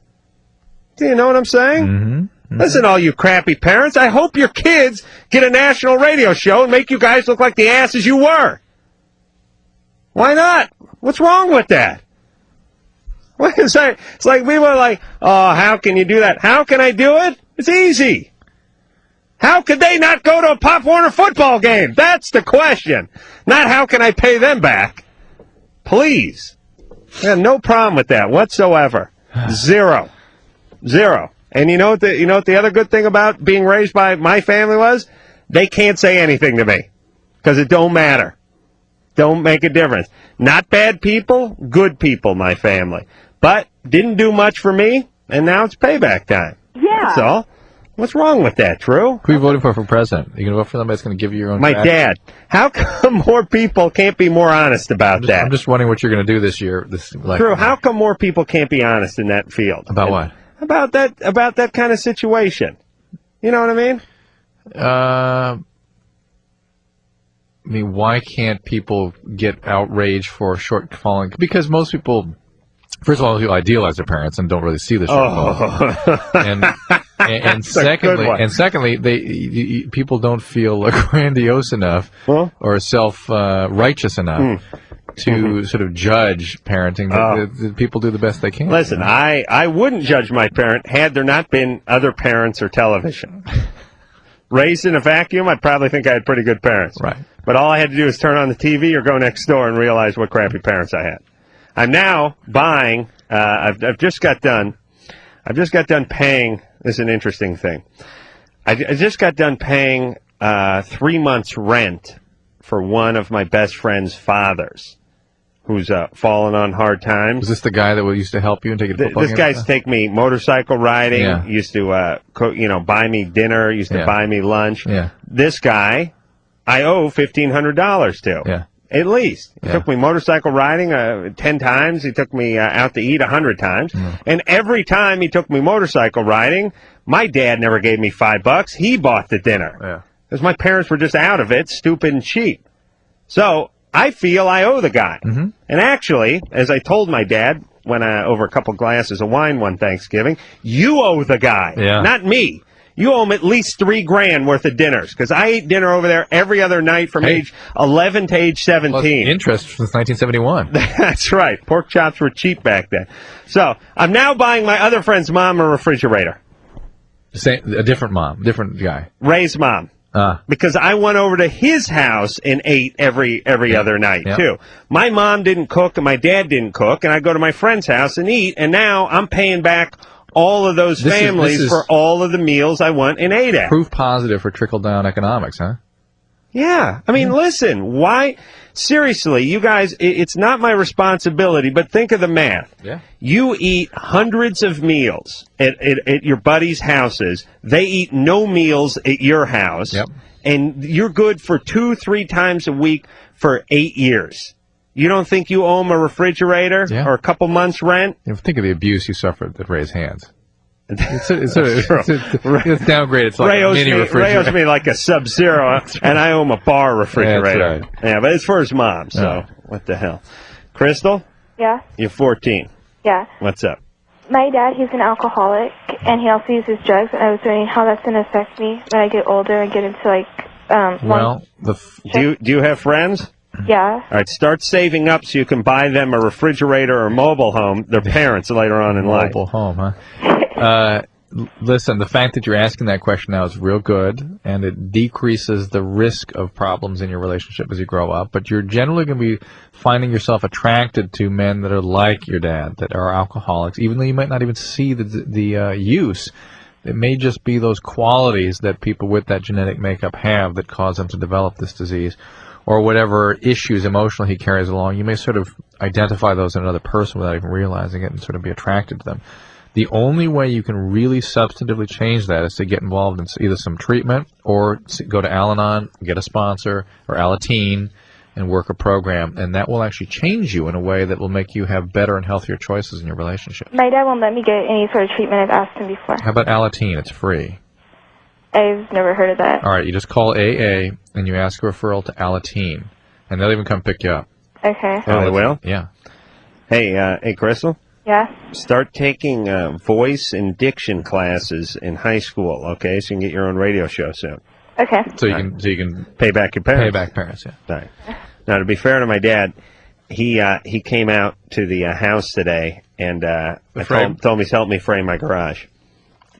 Do you know what I'm saying? Mm-hmm. Listen, all you crappy parents, I hope your kids get a national radio show and make you guys look like the asses you were. Why not? What's wrong with that? It's like people are like, oh, how can you do that? How can I do it? It's easy. How could they not go to a Pop Warner football game? That's the question. Not how can I pay them back. Please. I have no problem with that whatsoever. Zero. And you know what the other good thing about being raised by my family was? They can't say anything to me because it don't matter. Don't make a difference. Not bad people, good people, my family. But didn't do much for me, and now it's payback time. Yeah. That's all. What's wrong with that, Drew? Who are you voting for president? Are you going to vote for somebody that's going to give you your own My trash? dad. How come more people can't be more honest about that? I'm just wondering what you're going to do this year. Drew, how come more people can't be honest in that field? About what? About that kind of situation. You know what I mean? I mean, why can't people get outraged for shortfalling? Because most people, first of all, who idealize their parents and don't really see the shortfalls. And secondly, people don't feel grandiose enough or self-righteous enough to sort of judge parenting. That people do the best they can. Listen, I wouldn't judge my parent had there not been other parents or television. Raised in a vacuum, I'd probably think I had pretty good parents. Right. But all I had to do was turn on the TV or go next door and realize what crappy parents I had. I'm now buying. I've just got done paying. This is an interesting thing. I just got done paying 3 months' rent for one of my best friend's fathers, who's fallen on hard times. Is this the guy that used to help you and take you to football This games? guy used to take me motorcycle riding. Yeah. Used to buy me dinner. Used to buy me lunch. Yeah. This guy, I owe $1,500 to. Yeah. At least. He took me motorcycle riding 10 times. He took me out to eat 100 times. And every time he took me motorcycle riding, my dad never gave me $5. He bought the dinner. Yeah. Because my parents were just out of it, stupid and cheap. So I feel I owe the guy. Mm-hmm. And actually, as I told my dad when over a couple glasses of wine one Thanksgiving, you owe the guy, not me. You owe him at least $3,000 worth of dinners, because I ate dinner over there every other night from age 11 to age 17. Plus interest since 1971. That's right. Pork chops were cheap back then. So I'm now buying my other friend's mom a refrigerator. A different mom, different guy. Ray's mom. Because I went over to his house and ate every other night, too. My mom didn't cook and my dad didn't cook, and I go to my friend's house and eat, and now I'm paying back all of those families for all of the meals I went and ate at. Proof positive for trickle-down economics, huh? Yeah. I mean, listen, why? Seriously, you guys, it's not my responsibility, but think of the math. Yeah. You eat hundreds of meals at your buddies' houses. They eat no meals at your house. Yep. And you're good for 2-3 times a week for 8 years. You don't think you owe them a refrigerator or a couple months' rent? Think of the abuse you suffered at Ray's hands. It's downgraded. It's like Ray a mini refrigerator. Ray owes me like a Sub-Zero, and I owe him a bar refrigerator. That's right. Yeah, but it's for his mom, so what the hell. Crystal, Yeah, you're 14. yeah. What's up? My dad, he's an alcoholic, and he also uses drugs, and I was wondering how that's going to affect me when I get older and get into, like, do you have friends? Yeah. All right, start saving up so you can buy them a refrigerator or a mobile home, their parents later on in life. Mobile home, huh? Listen, the fact that you're asking that question now is real good, and it decreases the risk of problems in your relationship as you grow up. But you're generally going to be finding yourself attracted to men that are like your dad, that are alcoholics, even though you might not even see the use. It may just be those qualities that people with that genetic makeup have that cause them to develop this disease, or whatever issues emotionally he carries along. You may sort of identify those in another person without even realizing it and sort of be attracted to them. The only way you can really substantively change that is to get involved in either some treatment or go to Al-Anon, get a sponsor, or Alateen, and work a program, and that will actually change you in a way that will make you have better and healthier choices in your relationship. My dad won't let me get any sort of treatment. I've asked him before. How about Alateen? It's free. I've never heard of that. All right, you just call AA, and you ask a referral to Alateen, and they'll even come pick you up. Okay. Oh, they will? Yeah. Hey, Crystal? Yeah? Start taking voice and diction classes in high school, okay? So you can get your own radio show soon. Okay. So you can pay back your parents. Pay back parents, yeah. Right. Now, to be fair to my dad, he came out to the house today and told me to help me frame my garage.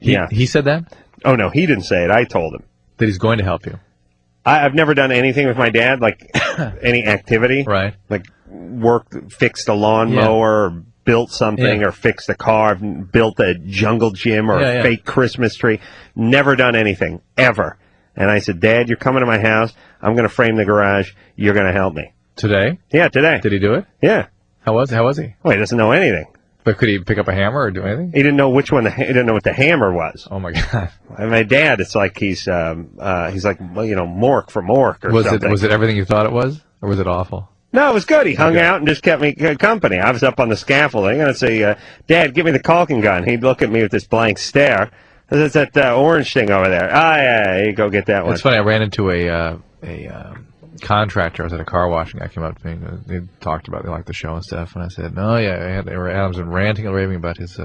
He said that? Oh, no, he didn't say it. I told him. That he's going to help you. I've never done anything with my dad, like any activity. Right. Like fixed a lawnmower, or built something, or fixed a car, built a jungle gym or a fake Christmas tree. Never done anything, ever. And I said, Dad, you're coming to my house. I'm going to frame the garage. You're going to help me. Today? Yeah, today. Did he do it? Yeah. How was he? Well, he doesn't know anything. But could he pick up a hammer or do anything? He didn't know which one. He didn't know what the hammer was. Oh my God! And my dad, it's like he's like Mork from Mork or something. Was it everything you thought it was, or was it awful? No, it was good. He hung out and just kept me company. I was up on the scaffolding and I'd say, Dad, give me the caulking gun. He'd look at me with this blank stare. There's that orange thing over there. Oh yeah, you go get that one. It's funny. I ran into a contractor. I was at a car wash, and I came up to me and they talked about they liked the show and stuff, and I said, "No, yeah." Adam's been ranting and raving about his,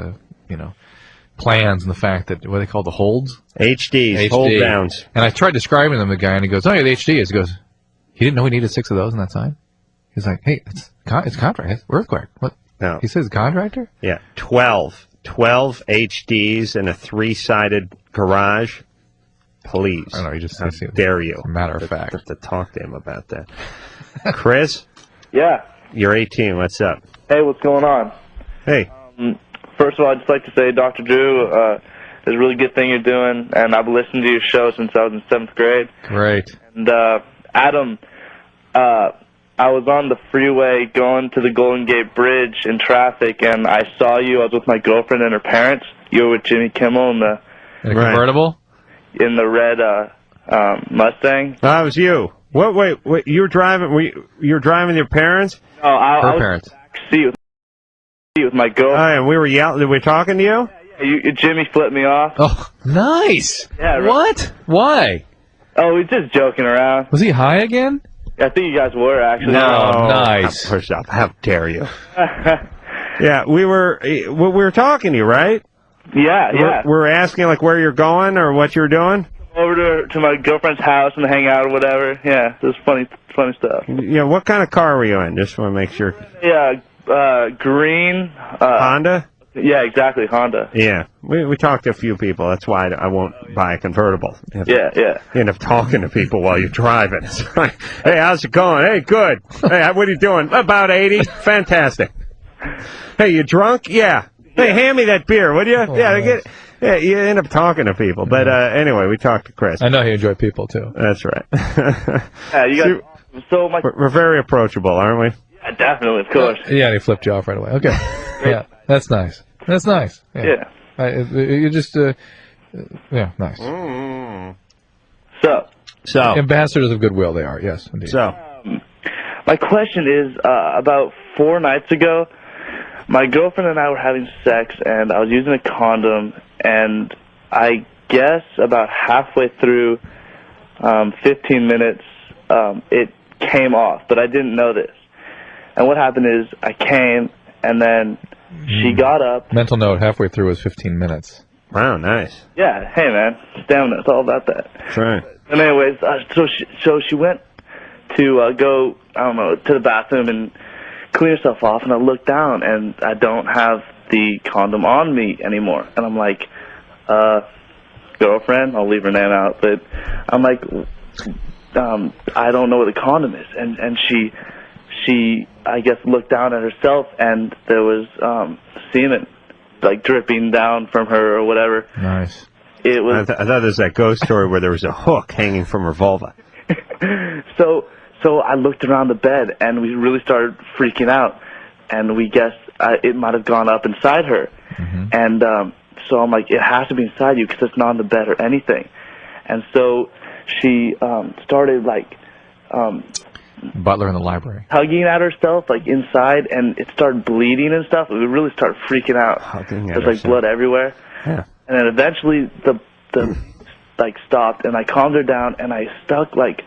plans and the fact that what they call the holds, HDs, hold downs. And I tried describing them to the guy, and he goes, "Oh, yeah, the HDs." He goes, "He didn't know he needed 6 of those on that sign." He's like, "Hey, it's contract, it's earthquake." What? No, he says contractor. Yeah, 12 HDs in a 3-sided garage. Please. I know, you just how dare you? Matter of fact. Have to talk to him about that. Chris? Yeah. You're 18. What's up? Hey, what's going on? Hey. First of all, I'd just like to say, Dr. Drew, it's a really good thing you're doing, and I've listened to your show since I was in 7th grade. Great. And, Adam, I was on the freeway going to the Golden Gate Bridge in traffic, and I saw you. I was with my girlfriend and her parents. You were with Jimmy Kimmel in the convertible? In the red Mustang. That was you. What? Wait. You were driving? You were driving your parents? No, I was parents. in the back seat with my girlfriend. Oh, and we were yelling. Were we talking to you? Yeah, Jimmy flipped me off. Oh, nice. Yeah. Right. What? Why? Oh, we were just joking around. Was he high again? I think you guys were, actually. No, nice. Push up. How dare you? Yeah, we were talking to you, right? Yeah. We're asking like where you're going or what you're doing. Over to my girlfriend's house and hang out or whatever. Yeah, it was funny stuff. Yeah, what kind of car were you in? Just want to make sure. Yeah, green. Honda? Yeah, exactly, Honda. Yeah, we talked to a few people. That's why I won't buy a convertible. Yeah. You end up talking to people while you're driving. It's like, hey, how's it going? Hey, good. Hey, what are you doing? About 80. Fantastic. Hey, you drunk? Yeah. Hey, hand me that beer, would you? Oh, yeah, nice. You end up talking to people. But anyway, we talked to Chris. I know he enjoyed people, too. That's right. Yeah, you guys. So we're very approachable, aren't we? Yeah, definitely, of course. Yeah, and he flipped you off right away. Okay. Yeah, that's nice. That's nice. Yeah. You just, nice. So. Ambassadors of goodwill, they are, yes, indeed. So. My question is, about 4 nights ago, my girlfriend and I were having sex, and I was using a condom, and I guess about halfway through 15 minutes, it came off, but I didn't know this. And what happened is I came, and then she got up. Mental note, halfway through was 15 minutes. Wow, nice. Yeah, hey, man, stamina, it's all about that. That's right. And anyways, so she went to go, I don't know, to the bathroom and clean herself off, and I looked down, and I don't have the condom on me anymore. And I'm like, girlfriend, I'll leave her name out, but I'm like, I don't know where the condom is. And she, I guess, looked down at herself, and there was semen, like, dripping down from her or whatever. Nice. It was. I thought there was that ghost story where there was a hook hanging from her vulva. So I looked around the bed, and we really started freaking out, and we guessed it might have gone up inside her. And so I'm like, it has to be inside you because it's not in the bed or anything. And so she started like Butler in the library. tugging at herself like inside, and it started bleeding and stuff. It would really start freaking out. There's like blood everywhere. Yeah. And then eventually the like stopped, and I calmed her down, and I stuck like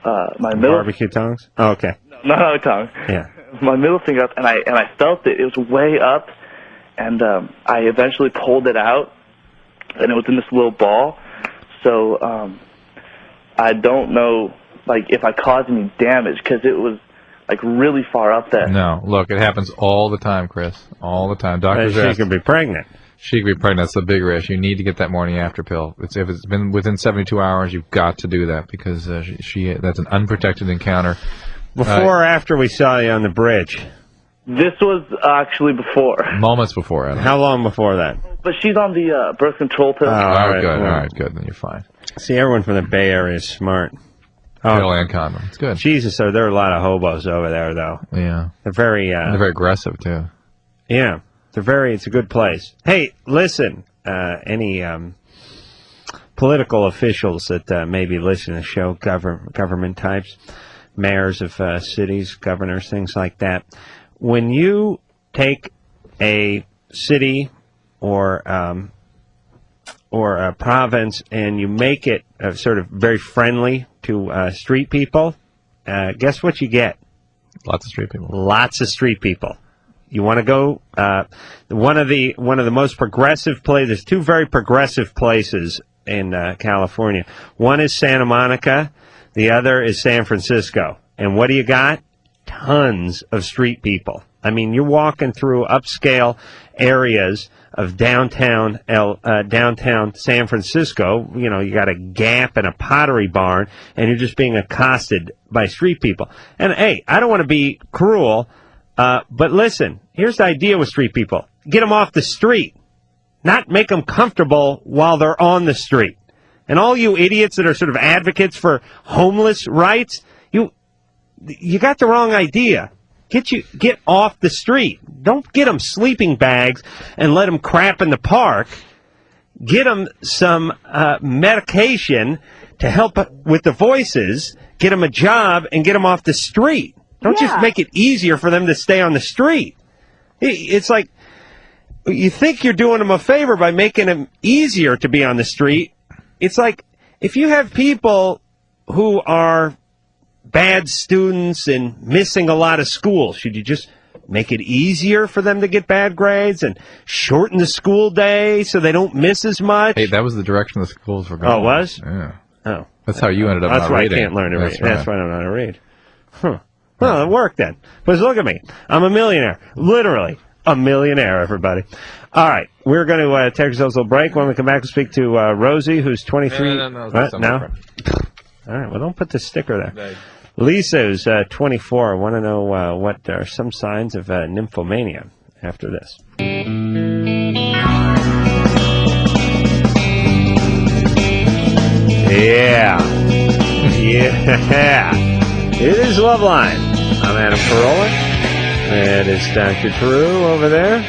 my middle Barbecue tongs? Oh, okay. no tongue. Yeah. My middle finger up, and I felt it. It was way up, and I eventually pulled it out, and it was in this little ball. So I don't know, like, if I caused any damage, because it was like really far up there. No, look, it happens all the time, Chris. All the time. Doctors She could be pregnant. She could be pregnant. That's the big risk. You need to get that morning after pill. If it's been within 72 hours, you've got to do that because that's an unprotected encounter. Before or after we saw you on the bridge? This was actually before. Moments before, Adam. How long before that? But she's on the birth control pill. Oh, all right, good. well. All right, good. Then you're fine. See, everyone from the Bay Area is smart. Pill and condom. It's good. Jesus, so there are a lot of hobos over there, though. Yeah. They're very... they're very aggressive, too. Yeah. It's a good place. Hey, listen, any political officials that maybe listen to the show, government types, mayors of cities, governors, things like that, when you take a city or a province and you make it sort of very friendly to street people, guess what you get? Lots of street people. Lots of street people. You want to go? One of the most progressive places. There's two very progressive places in California. One is Santa Monica. The other is San Francisco. And what do you got? Tons of street people. I mean, you're walking through upscale areas of downtown San Francisco. You know, you got a Gap and a Pottery Barn, and you're just being accosted by street people. And hey, I don't want to be cruel. But listen, here's the idea with street people. Get them off the street, not make them comfortable while they're on the street. And all you idiots that are sort of advocates for homeless rights, you got the wrong idea. Get off the street. Don't get them sleeping bags and let them crap in the park. Get them some medication to help with the voices, get them a job, and get them off the street. Don't just make it easier for them to stay on the street. It's like you think you're doing them a favor by making them easier to be on the street. It's like if you have people who are bad students and missing a lot of school, should you just make it easier for them to get bad grades and shorten the school day so they don't miss as much? Hey, that was the direction the schools were going. Oh, it was? Yeah. Oh. That's how you ended up That's not why reading. I can't learn to read. That's right. That's why I don't know how to read. Huh. Well, it worked then. But look at me. I'm a millionaire. Literally a millionaire, everybody. All right. We're going to take ourselves a little break. When we come back, we'll speak to Rosie, who's 23. No, What? No? All right. Well, don't put the sticker there. No. Lisa, who's 24. I want to know what are some signs of nymphomania after this. Yeah. Yeah. It is Loveline. I'm Adam Carolla. That is Dr. Drew over there.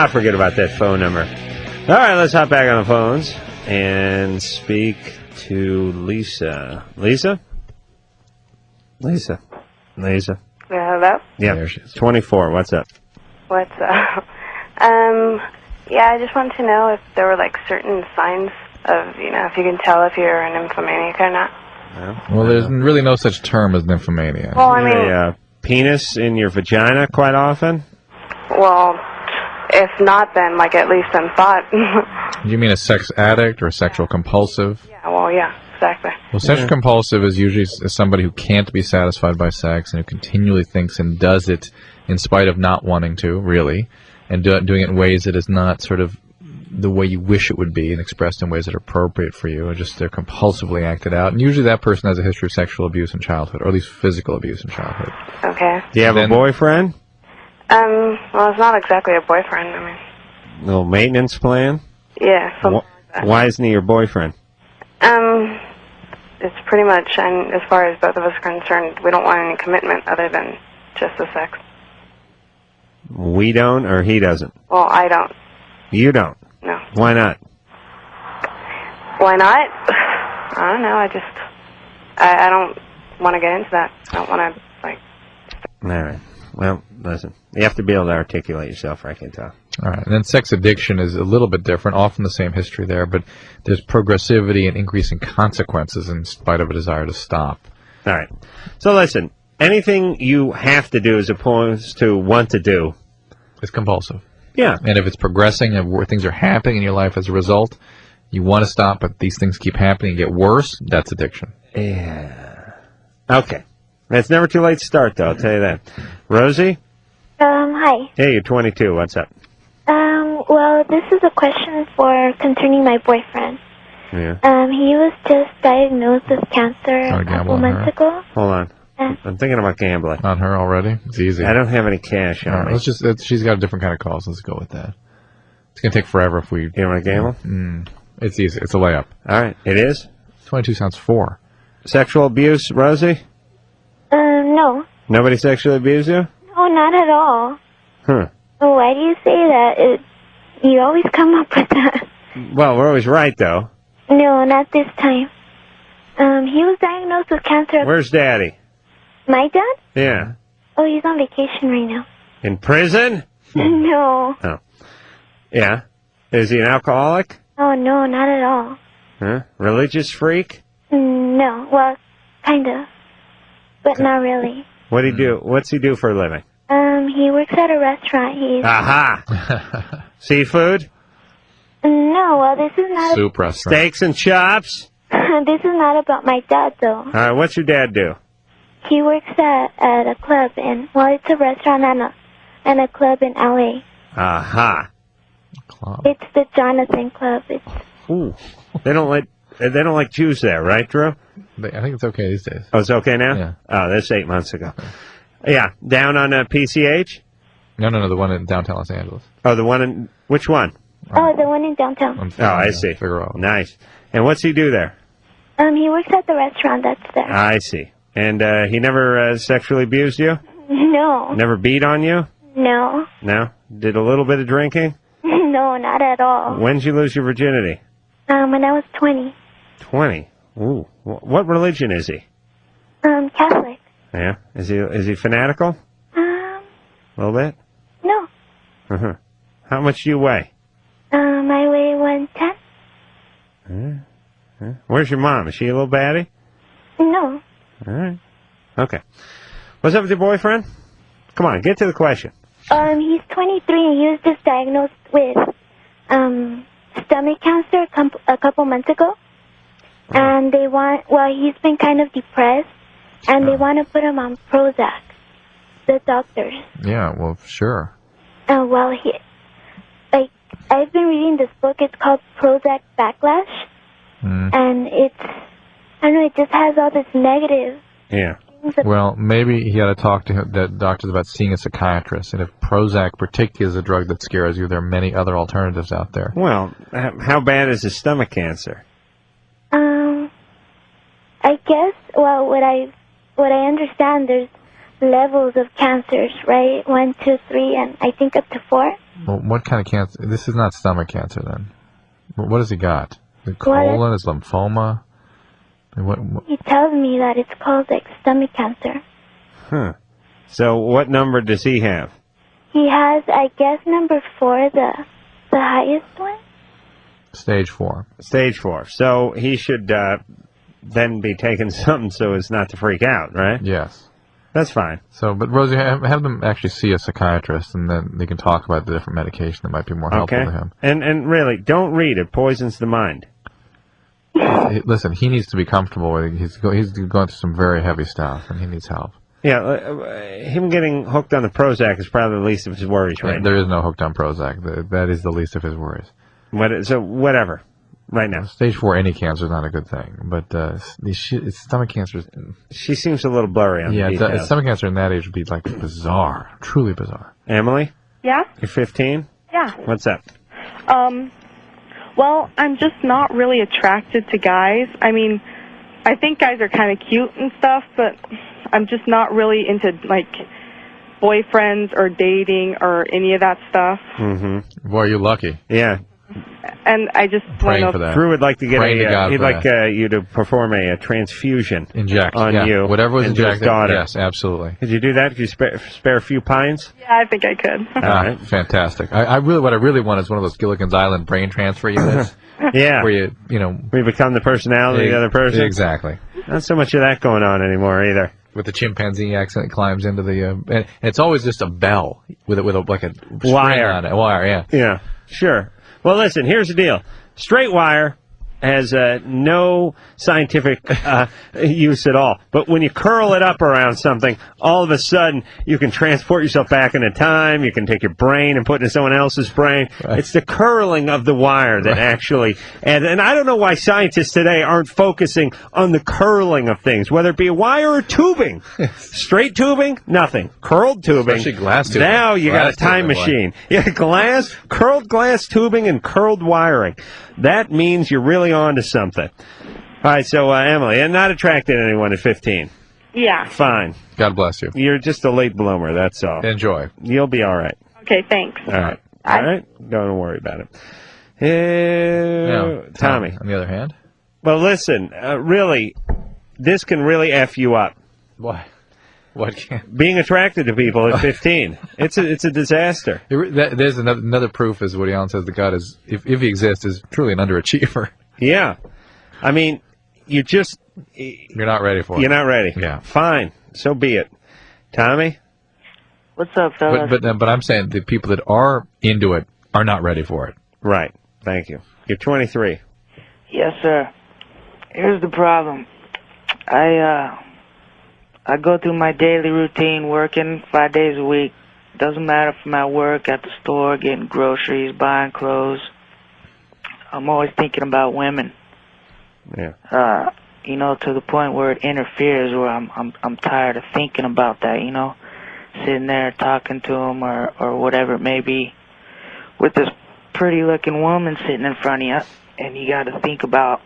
Forget about that phone number. All right, let's hop back on the phones and speak to Lisa. Lisa? Hello? Yeah, there she is. 24. What's up? What's up? I just wanted to know if there were, like, certain signs of, if you can tell if you're an nymphomaniac or not. Well, there's really no such term as nymphomania. Well, I mean... A penis in your vagina quite often? Well, if not, then, like, at least in thought. You mean a sex addict or a sexual compulsive? Yeah, exactly. Well, sexual compulsive is usually somebody who can't be satisfied by sex and who continually thinks and does it in spite of not wanting to, really, and doing it in ways that is not sort of the way you wish it would be and expressed in ways that are appropriate for you, or just they're compulsively acted out. And usually that person has a history of sexual abuse in childhood, or at least physical abuse in childhood. Okay. Do you have a boyfriend? Well, it's not exactly a boyfriend. I mean... Little maintenance plan? Yeah, something like that. Why isn't he your boyfriend? It's pretty much, and as far as both of us are concerned, we don't want any commitment other than just the sex. We don't, or he doesn't? Well, I don't. You don't? No. Why not? Why not? I don't know. I don't want to get into that. I don't want to, like... All right. Well, listen. You have to be able to articulate yourself, I can tell. All right. And then sex addiction is a little bit different, often the same history there, but there's progressivity and increasing consequences in spite of a desire to stop. All right. So listen, anything you have to do as opposed to want to do is compulsive. Yeah. And if it's progressing and where things are happening in your life as a result, you want to stop, but these things keep happening and get worse, that's addiction. Yeah. Okay. It's never too late to start, though, I'll tell you that. Rosie? Hi. Hey, you're 22. What's up? Well, this is a question for concerning my boyfriend. Yeah. He was just diagnosed with cancer a couple months ago. Hold on. I'm thinking about gambling. On her already? It's easy. I don't have any cash on me. Let's just, she's got a different kind of calls. Let's go with that. It's going to take forever if we... You want to gamble? It's easy. It's a layup. All right. It is? 22 sounds 4. Sexual abuse, Rosie? No. Nobody sexually abused you? No, not at all. Huh. Why do you say that? You always come up with that. Well, we're always right, though. No, not this time. He was diagnosed with cancer. Where's Daddy? My dad? Yeah. Oh, he's on vacation right now. In prison? No. Oh. Yeah. Is he an alcoholic? Oh, no, not at all. Huh? Religious freak? No, well, kind of. But not really. What'd he do? What's he do for a living? He works at a restaurant. He's... Aha! Seafood? No, well, this is not... Soup restaurant. Steaks and chops? This is not about my dad, though. All right, what's your dad do? He works at a club, and, well, it's a restaurant and a club in L.A. Aha. It's the Jonathan Club. Ooh. They don't like Jews there, right, Drew? I think it's okay these days. Oh, it's okay now? Yeah. Oh, that's 8 months ago. Yeah, down on PCH? No, the one in downtown Los Angeles. Oh, the one in... Which one? Oh, the one in downtown. Oh, I see. Nice. And what's he do there? He works at the restaurant that's there. I see. And he never sexually abused you? No. Never beat on you? No. No? Did a little bit of drinking? No, not at all. When did you lose your virginity? When I was 20. 20? Ooh. What religion is he? Catholic. Yeah? Is he fanatical? A little bit? No. Uh-huh. How much do you weigh? I weigh 110. Where's your mom? Is she a little baddie? No. All right. Okay. What's up with your boyfriend? Come on, get to the question. He's 23 and he was just diagnosed with stomach cancer a couple months ago. And he's been kind of depressed, and they want to put him on Prozac, the doctors. Yeah, well, sure. I've been reading this book. It's called Prozac Backlash. And it just has all this negative. Yeah. Well, maybe he had to talk to the doctors about seeing a psychiatrist. And if Prozac particularly is a drug that scares you, there are many other alternatives out there. Well, how bad is his stomach cancer? I guess, well, what I understand, there's levels of cancers, right? 1, 2, 3, and I think up to 4. Well, what kind of cancer? This is not stomach cancer, then. What has he got? The colon, is lymphoma? What? He tells me that it's called, stomach cancer. Huh. So what number does he have? He has, I guess, number 4, the highest one. Stage 4. Stage 4. So he should then be taking something so as not to freak out, right? Yes. That's fine. So, but Rosie, have them actually see a psychiatrist, and then they can talk about the different medication that might be more helpful to him. And really, don't read it. Poisons the mind. Listen, he needs to be comfortable with it. He's going through some very heavy stuff, and he needs help. Yeah, him getting hooked on the Prozac is probably the least of his worries right now. There is no hooked on Prozac. That is the least of his worries. So whatever, right now. Stage 4 any cancer is not a good thing, but stomach cancer. She seems a little blurry on the details. Stomach cancer in that age would be bizarre, truly bizarre. Emily? Yeah? You're 15? Yeah. What's up? Well, I'm just not really attracted to guys. I mean, I think guys are kind of cute and stuff, but I'm just not really into, boyfriends or dating or any of that stuff. Mm-hmm. Boy, you're lucky. Yeah. And I just Praying want for to... that. Drew would like to get Praying to God he'd for like that. you to perform a transfusion Inject on yeah. you. Whatever was and to his injected. daughter. Yes, absolutely. Could you do that? Could you spare a few pints? Yeah, I think I could. All right. Fantastic. What I really want is one of those Gilligan's Island brain transfer units. Yeah. Where you become the personality of the other person. Exactly. Not so much of that going on anymore either. With the chimpanzee accent climbs into the and it's always just a bell with a like a string Wire on it. A wire, yeah. Yeah, sure. Well, listen, here's the deal. Straight wire has no scientific use at all. But when you curl it up around something, all of a sudden you can transport yourself back into time. You can take your brain and put it in someone else's brain. Right. It's the curling of the wire that actually... And I don't know why scientists today aren't focusing on the curling of things, whether it be a wire or tubing. Straight tubing, nothing. Curled tubing. Especially glass tubing. Now you got a time machine. Yeah, glass, curled glass tubing and curled wiring. That means you're really on to something. All right, so Emily, and not attracted to anyone at 15. Yeah. Fine. God bless you. You're just a late bloomer, that's all. Enjoy. You'll be all right. Okay, thanks. All right. All right? Don't worry about it. Tommy. On the other hand? Well, listen, really, this can really F you up. Why? What can? Being attracted to people at 15. It's a disaster. There's another proof, as Woody Allen says, that God is, if he exists, is truly an underachiever. Yeah. I mean, you're not ready for it. You're not ready. Yeah. Fine. So be it. Tommy? What's up, fellas? But I'm saying the people that are into it are not ready for it. Right. Thank you. You're 23. Yes, sir. Here's the problem. I go through my daily routine working 5 days a week. Doesn't matter if I'm at work, at the store, getting groceries, buying clothes. I'm always thinking about women. Yeah. To the point where it interferes, where I'm tired of thinking about that, sitting there talking to them or whatever it may be, with this pretty looking woman sitting in front of you, and you got to think about,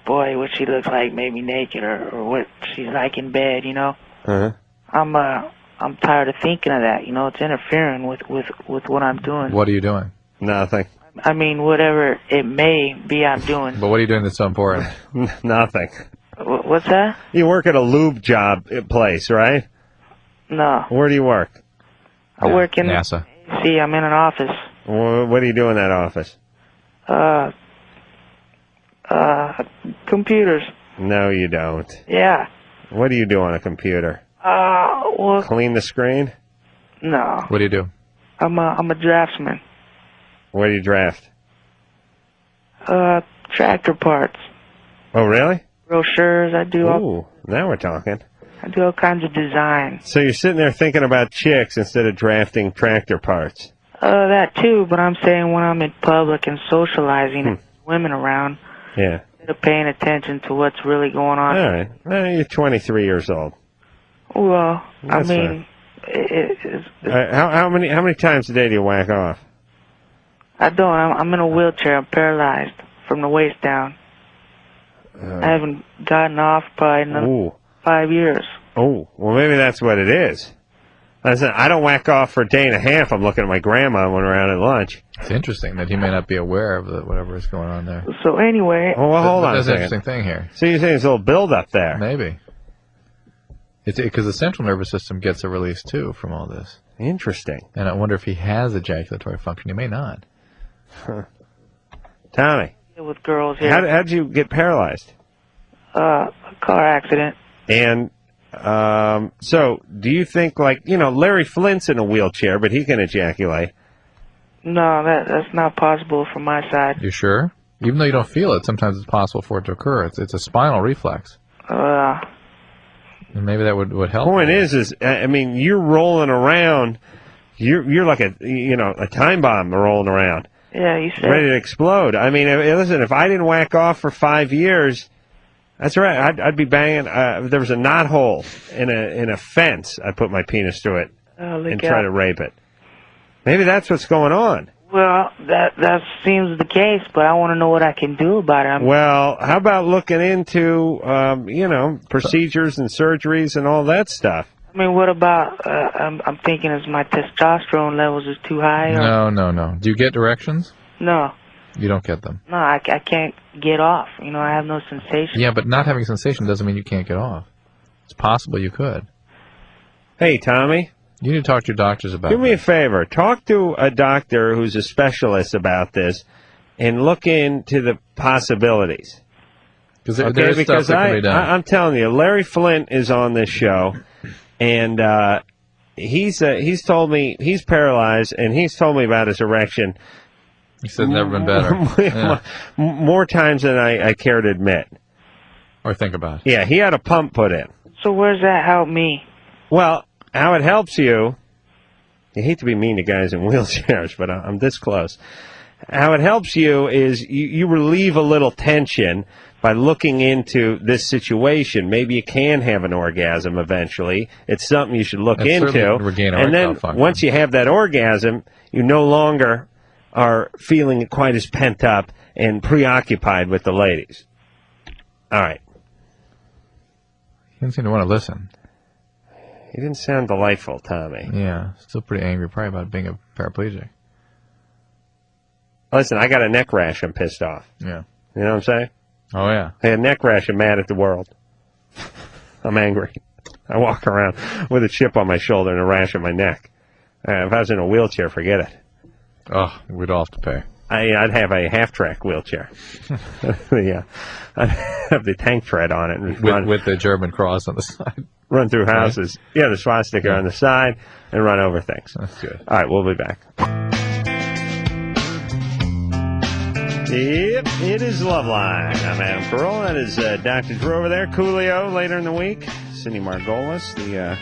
boy, what she looks like, maybe naked, or what she's like in bed, Uh-huh. I'm tired of thinking of that, it's interfering with what I'm doing. What are you doing? Nothing. I mean, whatever it may be I'm doing. But what are you doing that's so important? Nothing. What's that? You work at a lube job place, right? No. Where do you work? I work in NASA. See, I'm in an office. What do you do in that office? Computers. No, you don't. Yeah. What do you do on a computer? Well, Clean the screen? no. What do you do? I'm a draftsman. What do you draft? Tractor parts. Oh, really? Brochures. I do Ooh, now we're talking. I do all kinds of design. So you're sitting there thinking about chicks instead of drafting tractor parts. That too, but I'm saying when I'm in public and socializing and women around, Yeah. instead of paying attention to what's really going on. All right. Well, you're 23 years old. Well, That's I mean, it's how many times a day do you whack off? I don't. I'm in a wheelchair. I'm paralyzed from the waist down. I haven't gotten off probably in Ooh. 5 years. Oh, well, maybe that's what it is. Listen, I don't whack off for a day and a half. I'm looking at my grandma when we're out at lunch. It's interesting that he may not be aware of whatever is going on there. So anyway... Oh, well, hold on a That's an second. interesting thing here. So you're saying there's a little build-up there. Maybe. It's because the central nervous system gets a release, too, from all this. Interesting. And I wonder if he has ejaculatory function. He may not. Huh. Tommy. With girls here. How'd you get paralyzed? A car accident. And so do you think, Larry Flint's in a wheelchair, but he can ejaculate? No, that's not possible from my side. You sure? Even though you don't feel it, sometimes it's possible for it to occur. It's a spinal reflex. And maybe that would help. Point is, I mean, you're rolling around. You're like a time bomb rolling around. Yeah, you said. Ready to explode. I mean, listen, if I didn't whack off for 5 years, that's right. I'd be banging. If there was a knot hole in a fence, I'd put my penis through it and try to rape it. Maybe that's what's going on. Well, that seems the case, but I want to know what I can do about it. Well, how about looking into, procedures and surgeries and all that stuff? I mean, what about, I'm thinking is my testosterone levels is too high? Or... No. Do you get erections? No. You don't get them. No, I can't get off. You know, I have no sensation. Yeah, but not having sensation doesn't mean you can't get off. It's possible you could. Hey, Tommy. You need to talk to your doctors about Do me a favor. Talk to a doctor who's a specialist about this and look into the possibilities. Because I'm telling you, Larry Flint is on this show, and he's told me he's paralyzed, and he's told me about his erection. He said never been better. More times than I care to admit. Or think about. Yeah, he had a pump put in. So where's that help me? Well, how it helps you, I hate to be mean to guys in wheelchairs, but I'm this close. How it helps you is you relieve a little tension by looking into this situation. Maybe you can have an orgasm eventually. It's something you should look into. And then once you have that orgasm, you no longer are feeling quite as pent up and preoccupied with the ladies. All right. He didn't seem to want to listen. He didn't sound delightful, Tommy. Yeah, still pretty angry, probably about being a paraplegic. Listen, I got a neck rash. I'm pissed off. Yeah. You know what I'm saying? Oh, yeah. I had a neck rash. I'm mad at the world. I'm angry. I walk around with a chip on my shoulder and a rash on my neck. If I was in a wheelchair, forget it. Oh, we'd all have to pay. I'd have a half-track wheelchair. Yeah, I'd have the tank tread on it. And with the German cross on the side. Run through houses. Right? Yeah, the swastika on the side and run over things. That's good. All right, we'll be back. Yep, it is Loveline. I'm Adam Carolla. That is Dr. Drew over there. Coolio later in the week. Cindy Margolis, the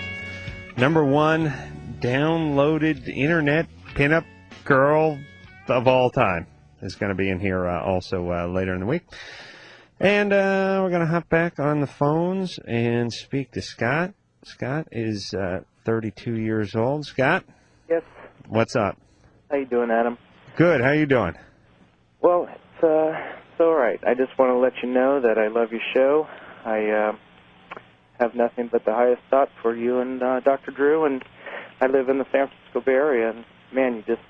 #1 downloaded internet pinup girl of all time, is going to be in here also later in the week. And we're going to hop back on the phones and speak to Scott. Scott is 32 years old. Scott? Yes. What's up? How you doing, Adam? Good. How you doing? Well, it's all right. I just want to let you know that I love your show. I have nothing but the highest thoughts for you and Dr. Drew, and I live in the San Francisco Bay Area, and, man, you just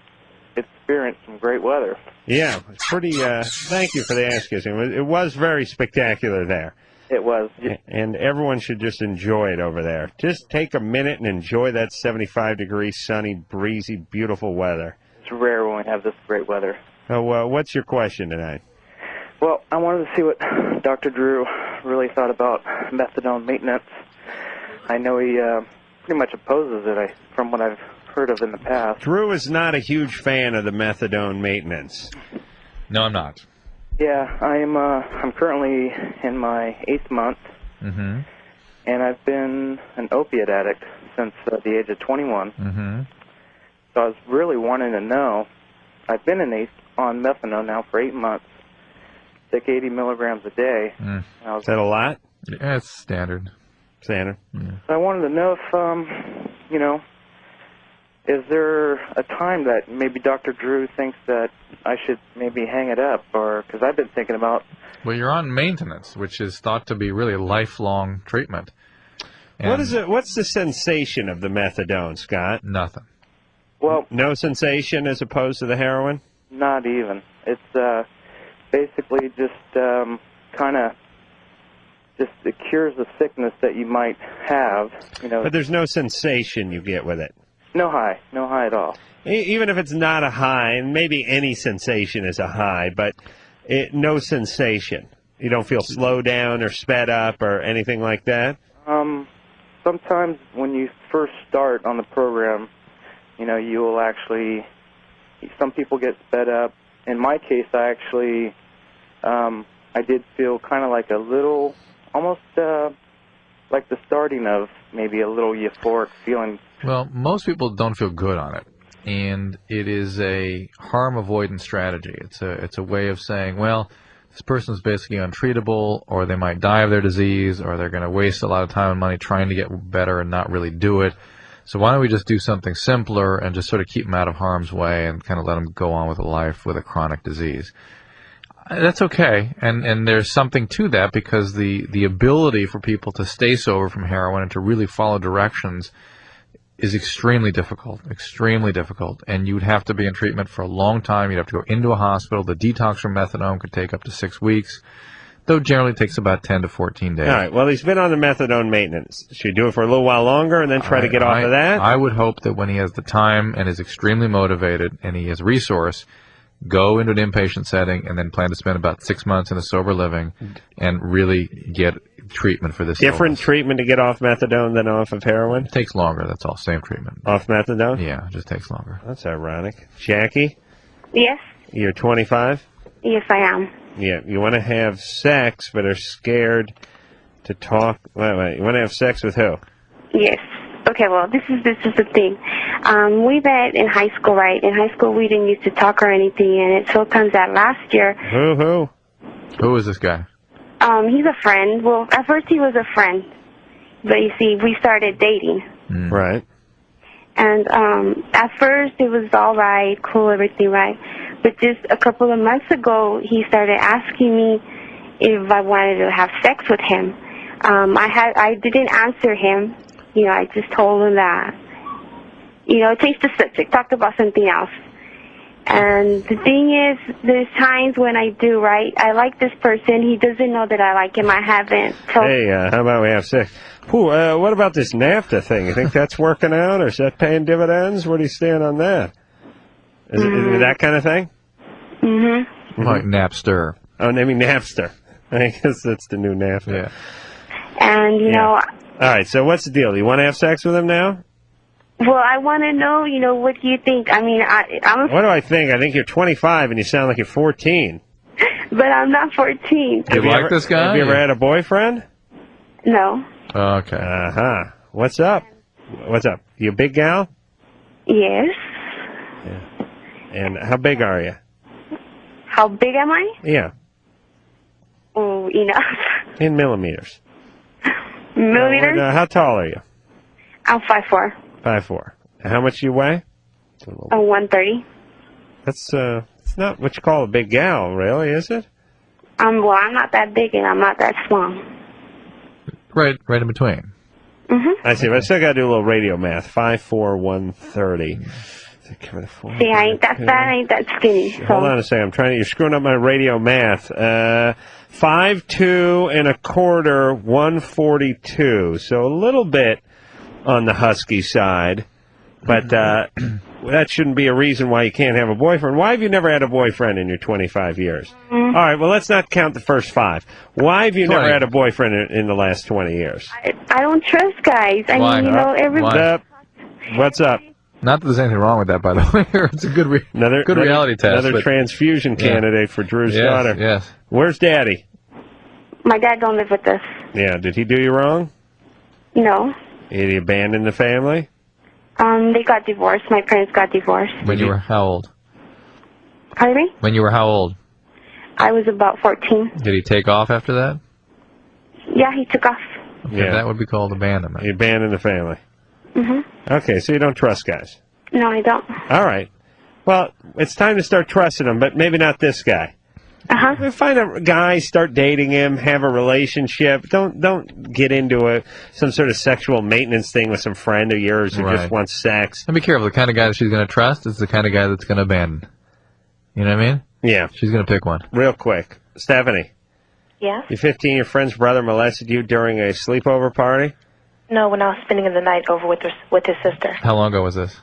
experienced some great weather. Yeah, it's pretty, thank you for the asking. It was very spectacular there. It was. And everyone should just enjoy it over there. Just take a minute and enjoy that 75-degree, sunny, breezy, beautiful weather. It's rare when we have this great weather. So, what's your question tonight? Well, I wanted to see what Dr. Drew really thought about methadone maintenance. I know he pretty much opposes it, from what I've heard of in the past. Drew is not a huge fan of the methadone maintenance. No, I'm not. Yeah, I'm currently in my 8th month, Mm-hmm. and I've been an opiate addict since the age of 21. Mm-hmm. So I was really wanting to know. I've been on methadone now for 8 months, take 80 milligrams a day. Is that a lot? Yeah, it's standard. Standard. Yeah. I wanted to know if, is there a time that maybe Dr. Drew thinks that I should maybe hang it up, or because I've been thinking about. Well, you're on maintenance, which is thought to be really a lifelong treatment. And What is it? What's the sensation of the methadone, Scott? Nothing. Well, no sensation as opposed to the heroin? Not even. It's basically just kind of just it cures the sickness that you might have. But there's no sensation you get with it. No high at all. Even if it's not a high, and maybe any sensation is a high, but no sensation. You don't feel slowed down or sped up or anything like that? Sometimes when you first start on the program, you will actually, some people get sped up. In my case, I actually, I did feel kind of like a little, almost like the starting of maybe a little euphoric feeling. Well, most people don't feel good on it, and it is a harm avoidance strategy. It's a way of saying, well, this person's basically untreatable, or they might die of their disease, or they're going to waste a lot of time and money trying to get better and not really do it. So why don't we just do something simpler and just sort of keep them out of harm's way and kind of let them go on with a life with a chronic disease? That's okay, and there's something to that because the ability for people to stay sober from heroin and to really follow directions is extremely difficult, and you'd have to be in treatment for a long time. You'd have to go into a hospital. The detox from methadone could take up to 6 weeks, though generally it takes about 10 to 14 days. All right, well, he's been on the methadone maintenance. Should he do it for a little while longer and then try to get off of that? I would hope that when he has the time and is extremely motivated and he has resource, go into an inpatient setting and then plan to spend about 6 months in a sober living and really get treatment for this Different illness. treatment to get off methadone than off of heroin? It takes longer, that's all. Same treatment. Off methadone? Yeah, it just takes longer. That's ironic. Jackie, Yes. you're 25? Yes, I am. Yeah, you want to have sex but are scared to talk. Wait, you want to have sex with who? Yes. Okay, well, this is the thing. We met in high school, right? In high school, we didn't used to talk or anything, and it so comes that last year. Who is this guy? He's a friend. Well, at first he was a friend, but you see, we started dating. Right. And at first it was all right, cool, everything right. But just a couple of months ago, he started asking me if I wanted to have sex with him. I didn't answer him. You know, I just told him that, you know, change the subject, talk about something else. And the thing is, there's times when I do, right? I like this person. He doesn't know that I like him. I haven't. Hey, how about we have sex? What about this NAFTA thing? You think that's working out, or is that paying dividends? Where do you stand on that? Is it that kind of thing? Mm-hmm. Like Napster. Oh, maybe Napster. I guess that's the new NAFTA. Yeah. And, you know... All right, so what's the deal? Do you want to have sex with him now? Well, I want to know, you know, what do you think? I mean, I'm... What do I think? I think you're 25 and you sound like you're 14. But I'm not 14. You like this guy? Have you ever had a boyfriend? No. Okay. Uh-huh. What's up? What's up? You a big gal? Yes. Yeah. And how big are you? How big am I? Yeah. Oh, enough. In millimeters. Millimeters? How tall are you? I'm 5'4". 5'4". And how much do you weigh? 130. That's it's not what you call a big gal, really, is it? Well, I'm not that big and I'm not that small. Right in between. Mm-hmm. I see, but I still got to do a little radio math. 5'4", 130. See, I ain't that fat, I ain't that skinny. So. Hold on a second. You're screwing up my radio math. 5'2", 1/4", 142. So a little bit on the husky side, but that shouldn't be a reason why you can't have a boyfriend. Why have you never had a boyfriend in your 25 years? Mm-hmm. All right, well, let's not count the first 5. Why have you never had a boyfriend in the last 20 years? I don't trust guys. I mean, you know, everybody... What's up? Not that there's anything wrong with that, by the way. It's a good reality test. Another transfusion candidate for Drew's daughter. Yes. Where's Daddy? My dad don't live with us. Yeah, did he do you wrong? No. Did he abandon the family? They got divorced. My parents got divorced. When you were how old? Pardon me? When you were how old? I was about 14. Did he take off after that? Yeah, he took off. Okay, that would be called abandonment. He abandoned the family. Mm-hmm. Okay, so you don't trust guys. No, I don't. All right. Well, it's time to start trusting them, but maybe not this guy. Uh-huh. Find a guy, start dating him, have a relationship. Don't get into some sort of sexual maintenance thing with some friend of yours who just wants sex. And be careful. The kind of guy that she's going to trust is the kind of guy that's going to abandon. You know what I mean? Yeah. She's going to pick one. Real quick. Stephanie. Yeah? You're 15, your friend's brother molested you during a sleepover party? No, when I was spending the night over with his sister. How long ago was this?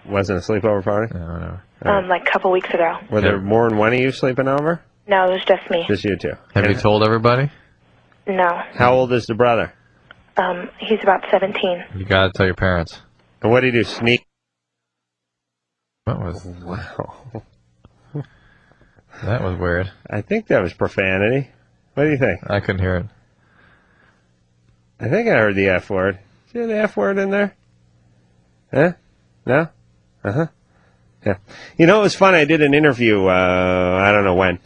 Wasn't a sleepover party? No. Like a couple weeks ago. Were there more than one of you sleeping over? No, it was just me. Just you two. Have you told everybody? No. How old is the brother? He's about 17. You got to tell your parents. And what did he do? Sneak? What was... Wow. That was weird. I think that was profanity. What do you think? I couldn't hear it. I think I heard the F word. Is there the F word in there? Huh? No? Uh-huh. Yeah. You know, it was fun. I did an interview, I don't know when,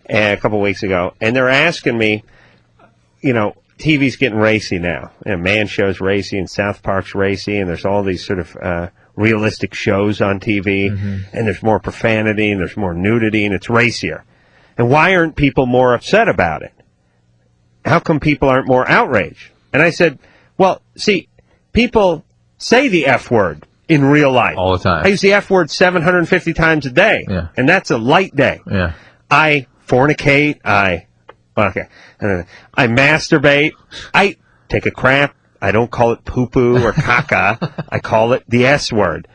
a couple weeks ago, and they're asking me, you know, TV's getting racy now. And Man Show's racy, and South Park's racy, and there's all these sort of realistic shows on TV, and there's more profanity, and there's more nudity, and it's racier. And why aren't people more upset about it? How come people aren't more outraged? And I said, well, see, people say the F word in real life. All the time. I use the F word 750 times a day, and that's a light day. Yeah. I fornicate, I masturbate, I take a crap, I don't call it poo-poo or caca, I call it the S word.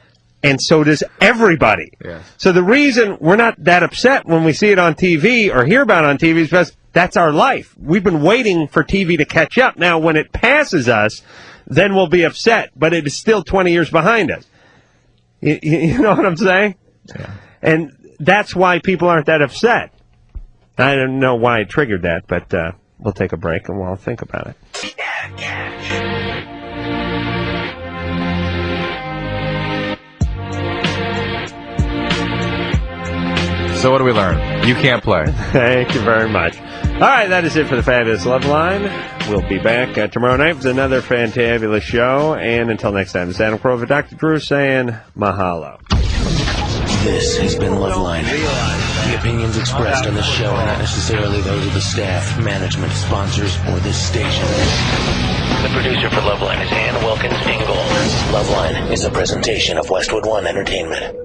And so does everybody. Yeah. So the reason we're not that upset when we see it on TV or hear about it on TV is because that's our life. We've been waiting for TV to catch up. Now, when it passes us, then we'll be upset, but it is still 20 years behind us. You know what I'm saying? Yeah. And that's why people aren't that upset. I don't know why it triggered that, but we'll take a break and we'll think about it. So what do we learn? You can't play. Thank you very much. All right, that is it for the Fabulous Loveline. We'll be back tomorrow night with another fantabulous show. And until next time, this is Adam Carolla, Dr. Drew saying mahalo. This has been Loveline. The opinions expressed on this show are not necessarily those of the staff, management, sponsors, or this station. The producer for Loveline is Ann Wilkins Ingle. Loveline is a presentation of Westwood One Entertainment.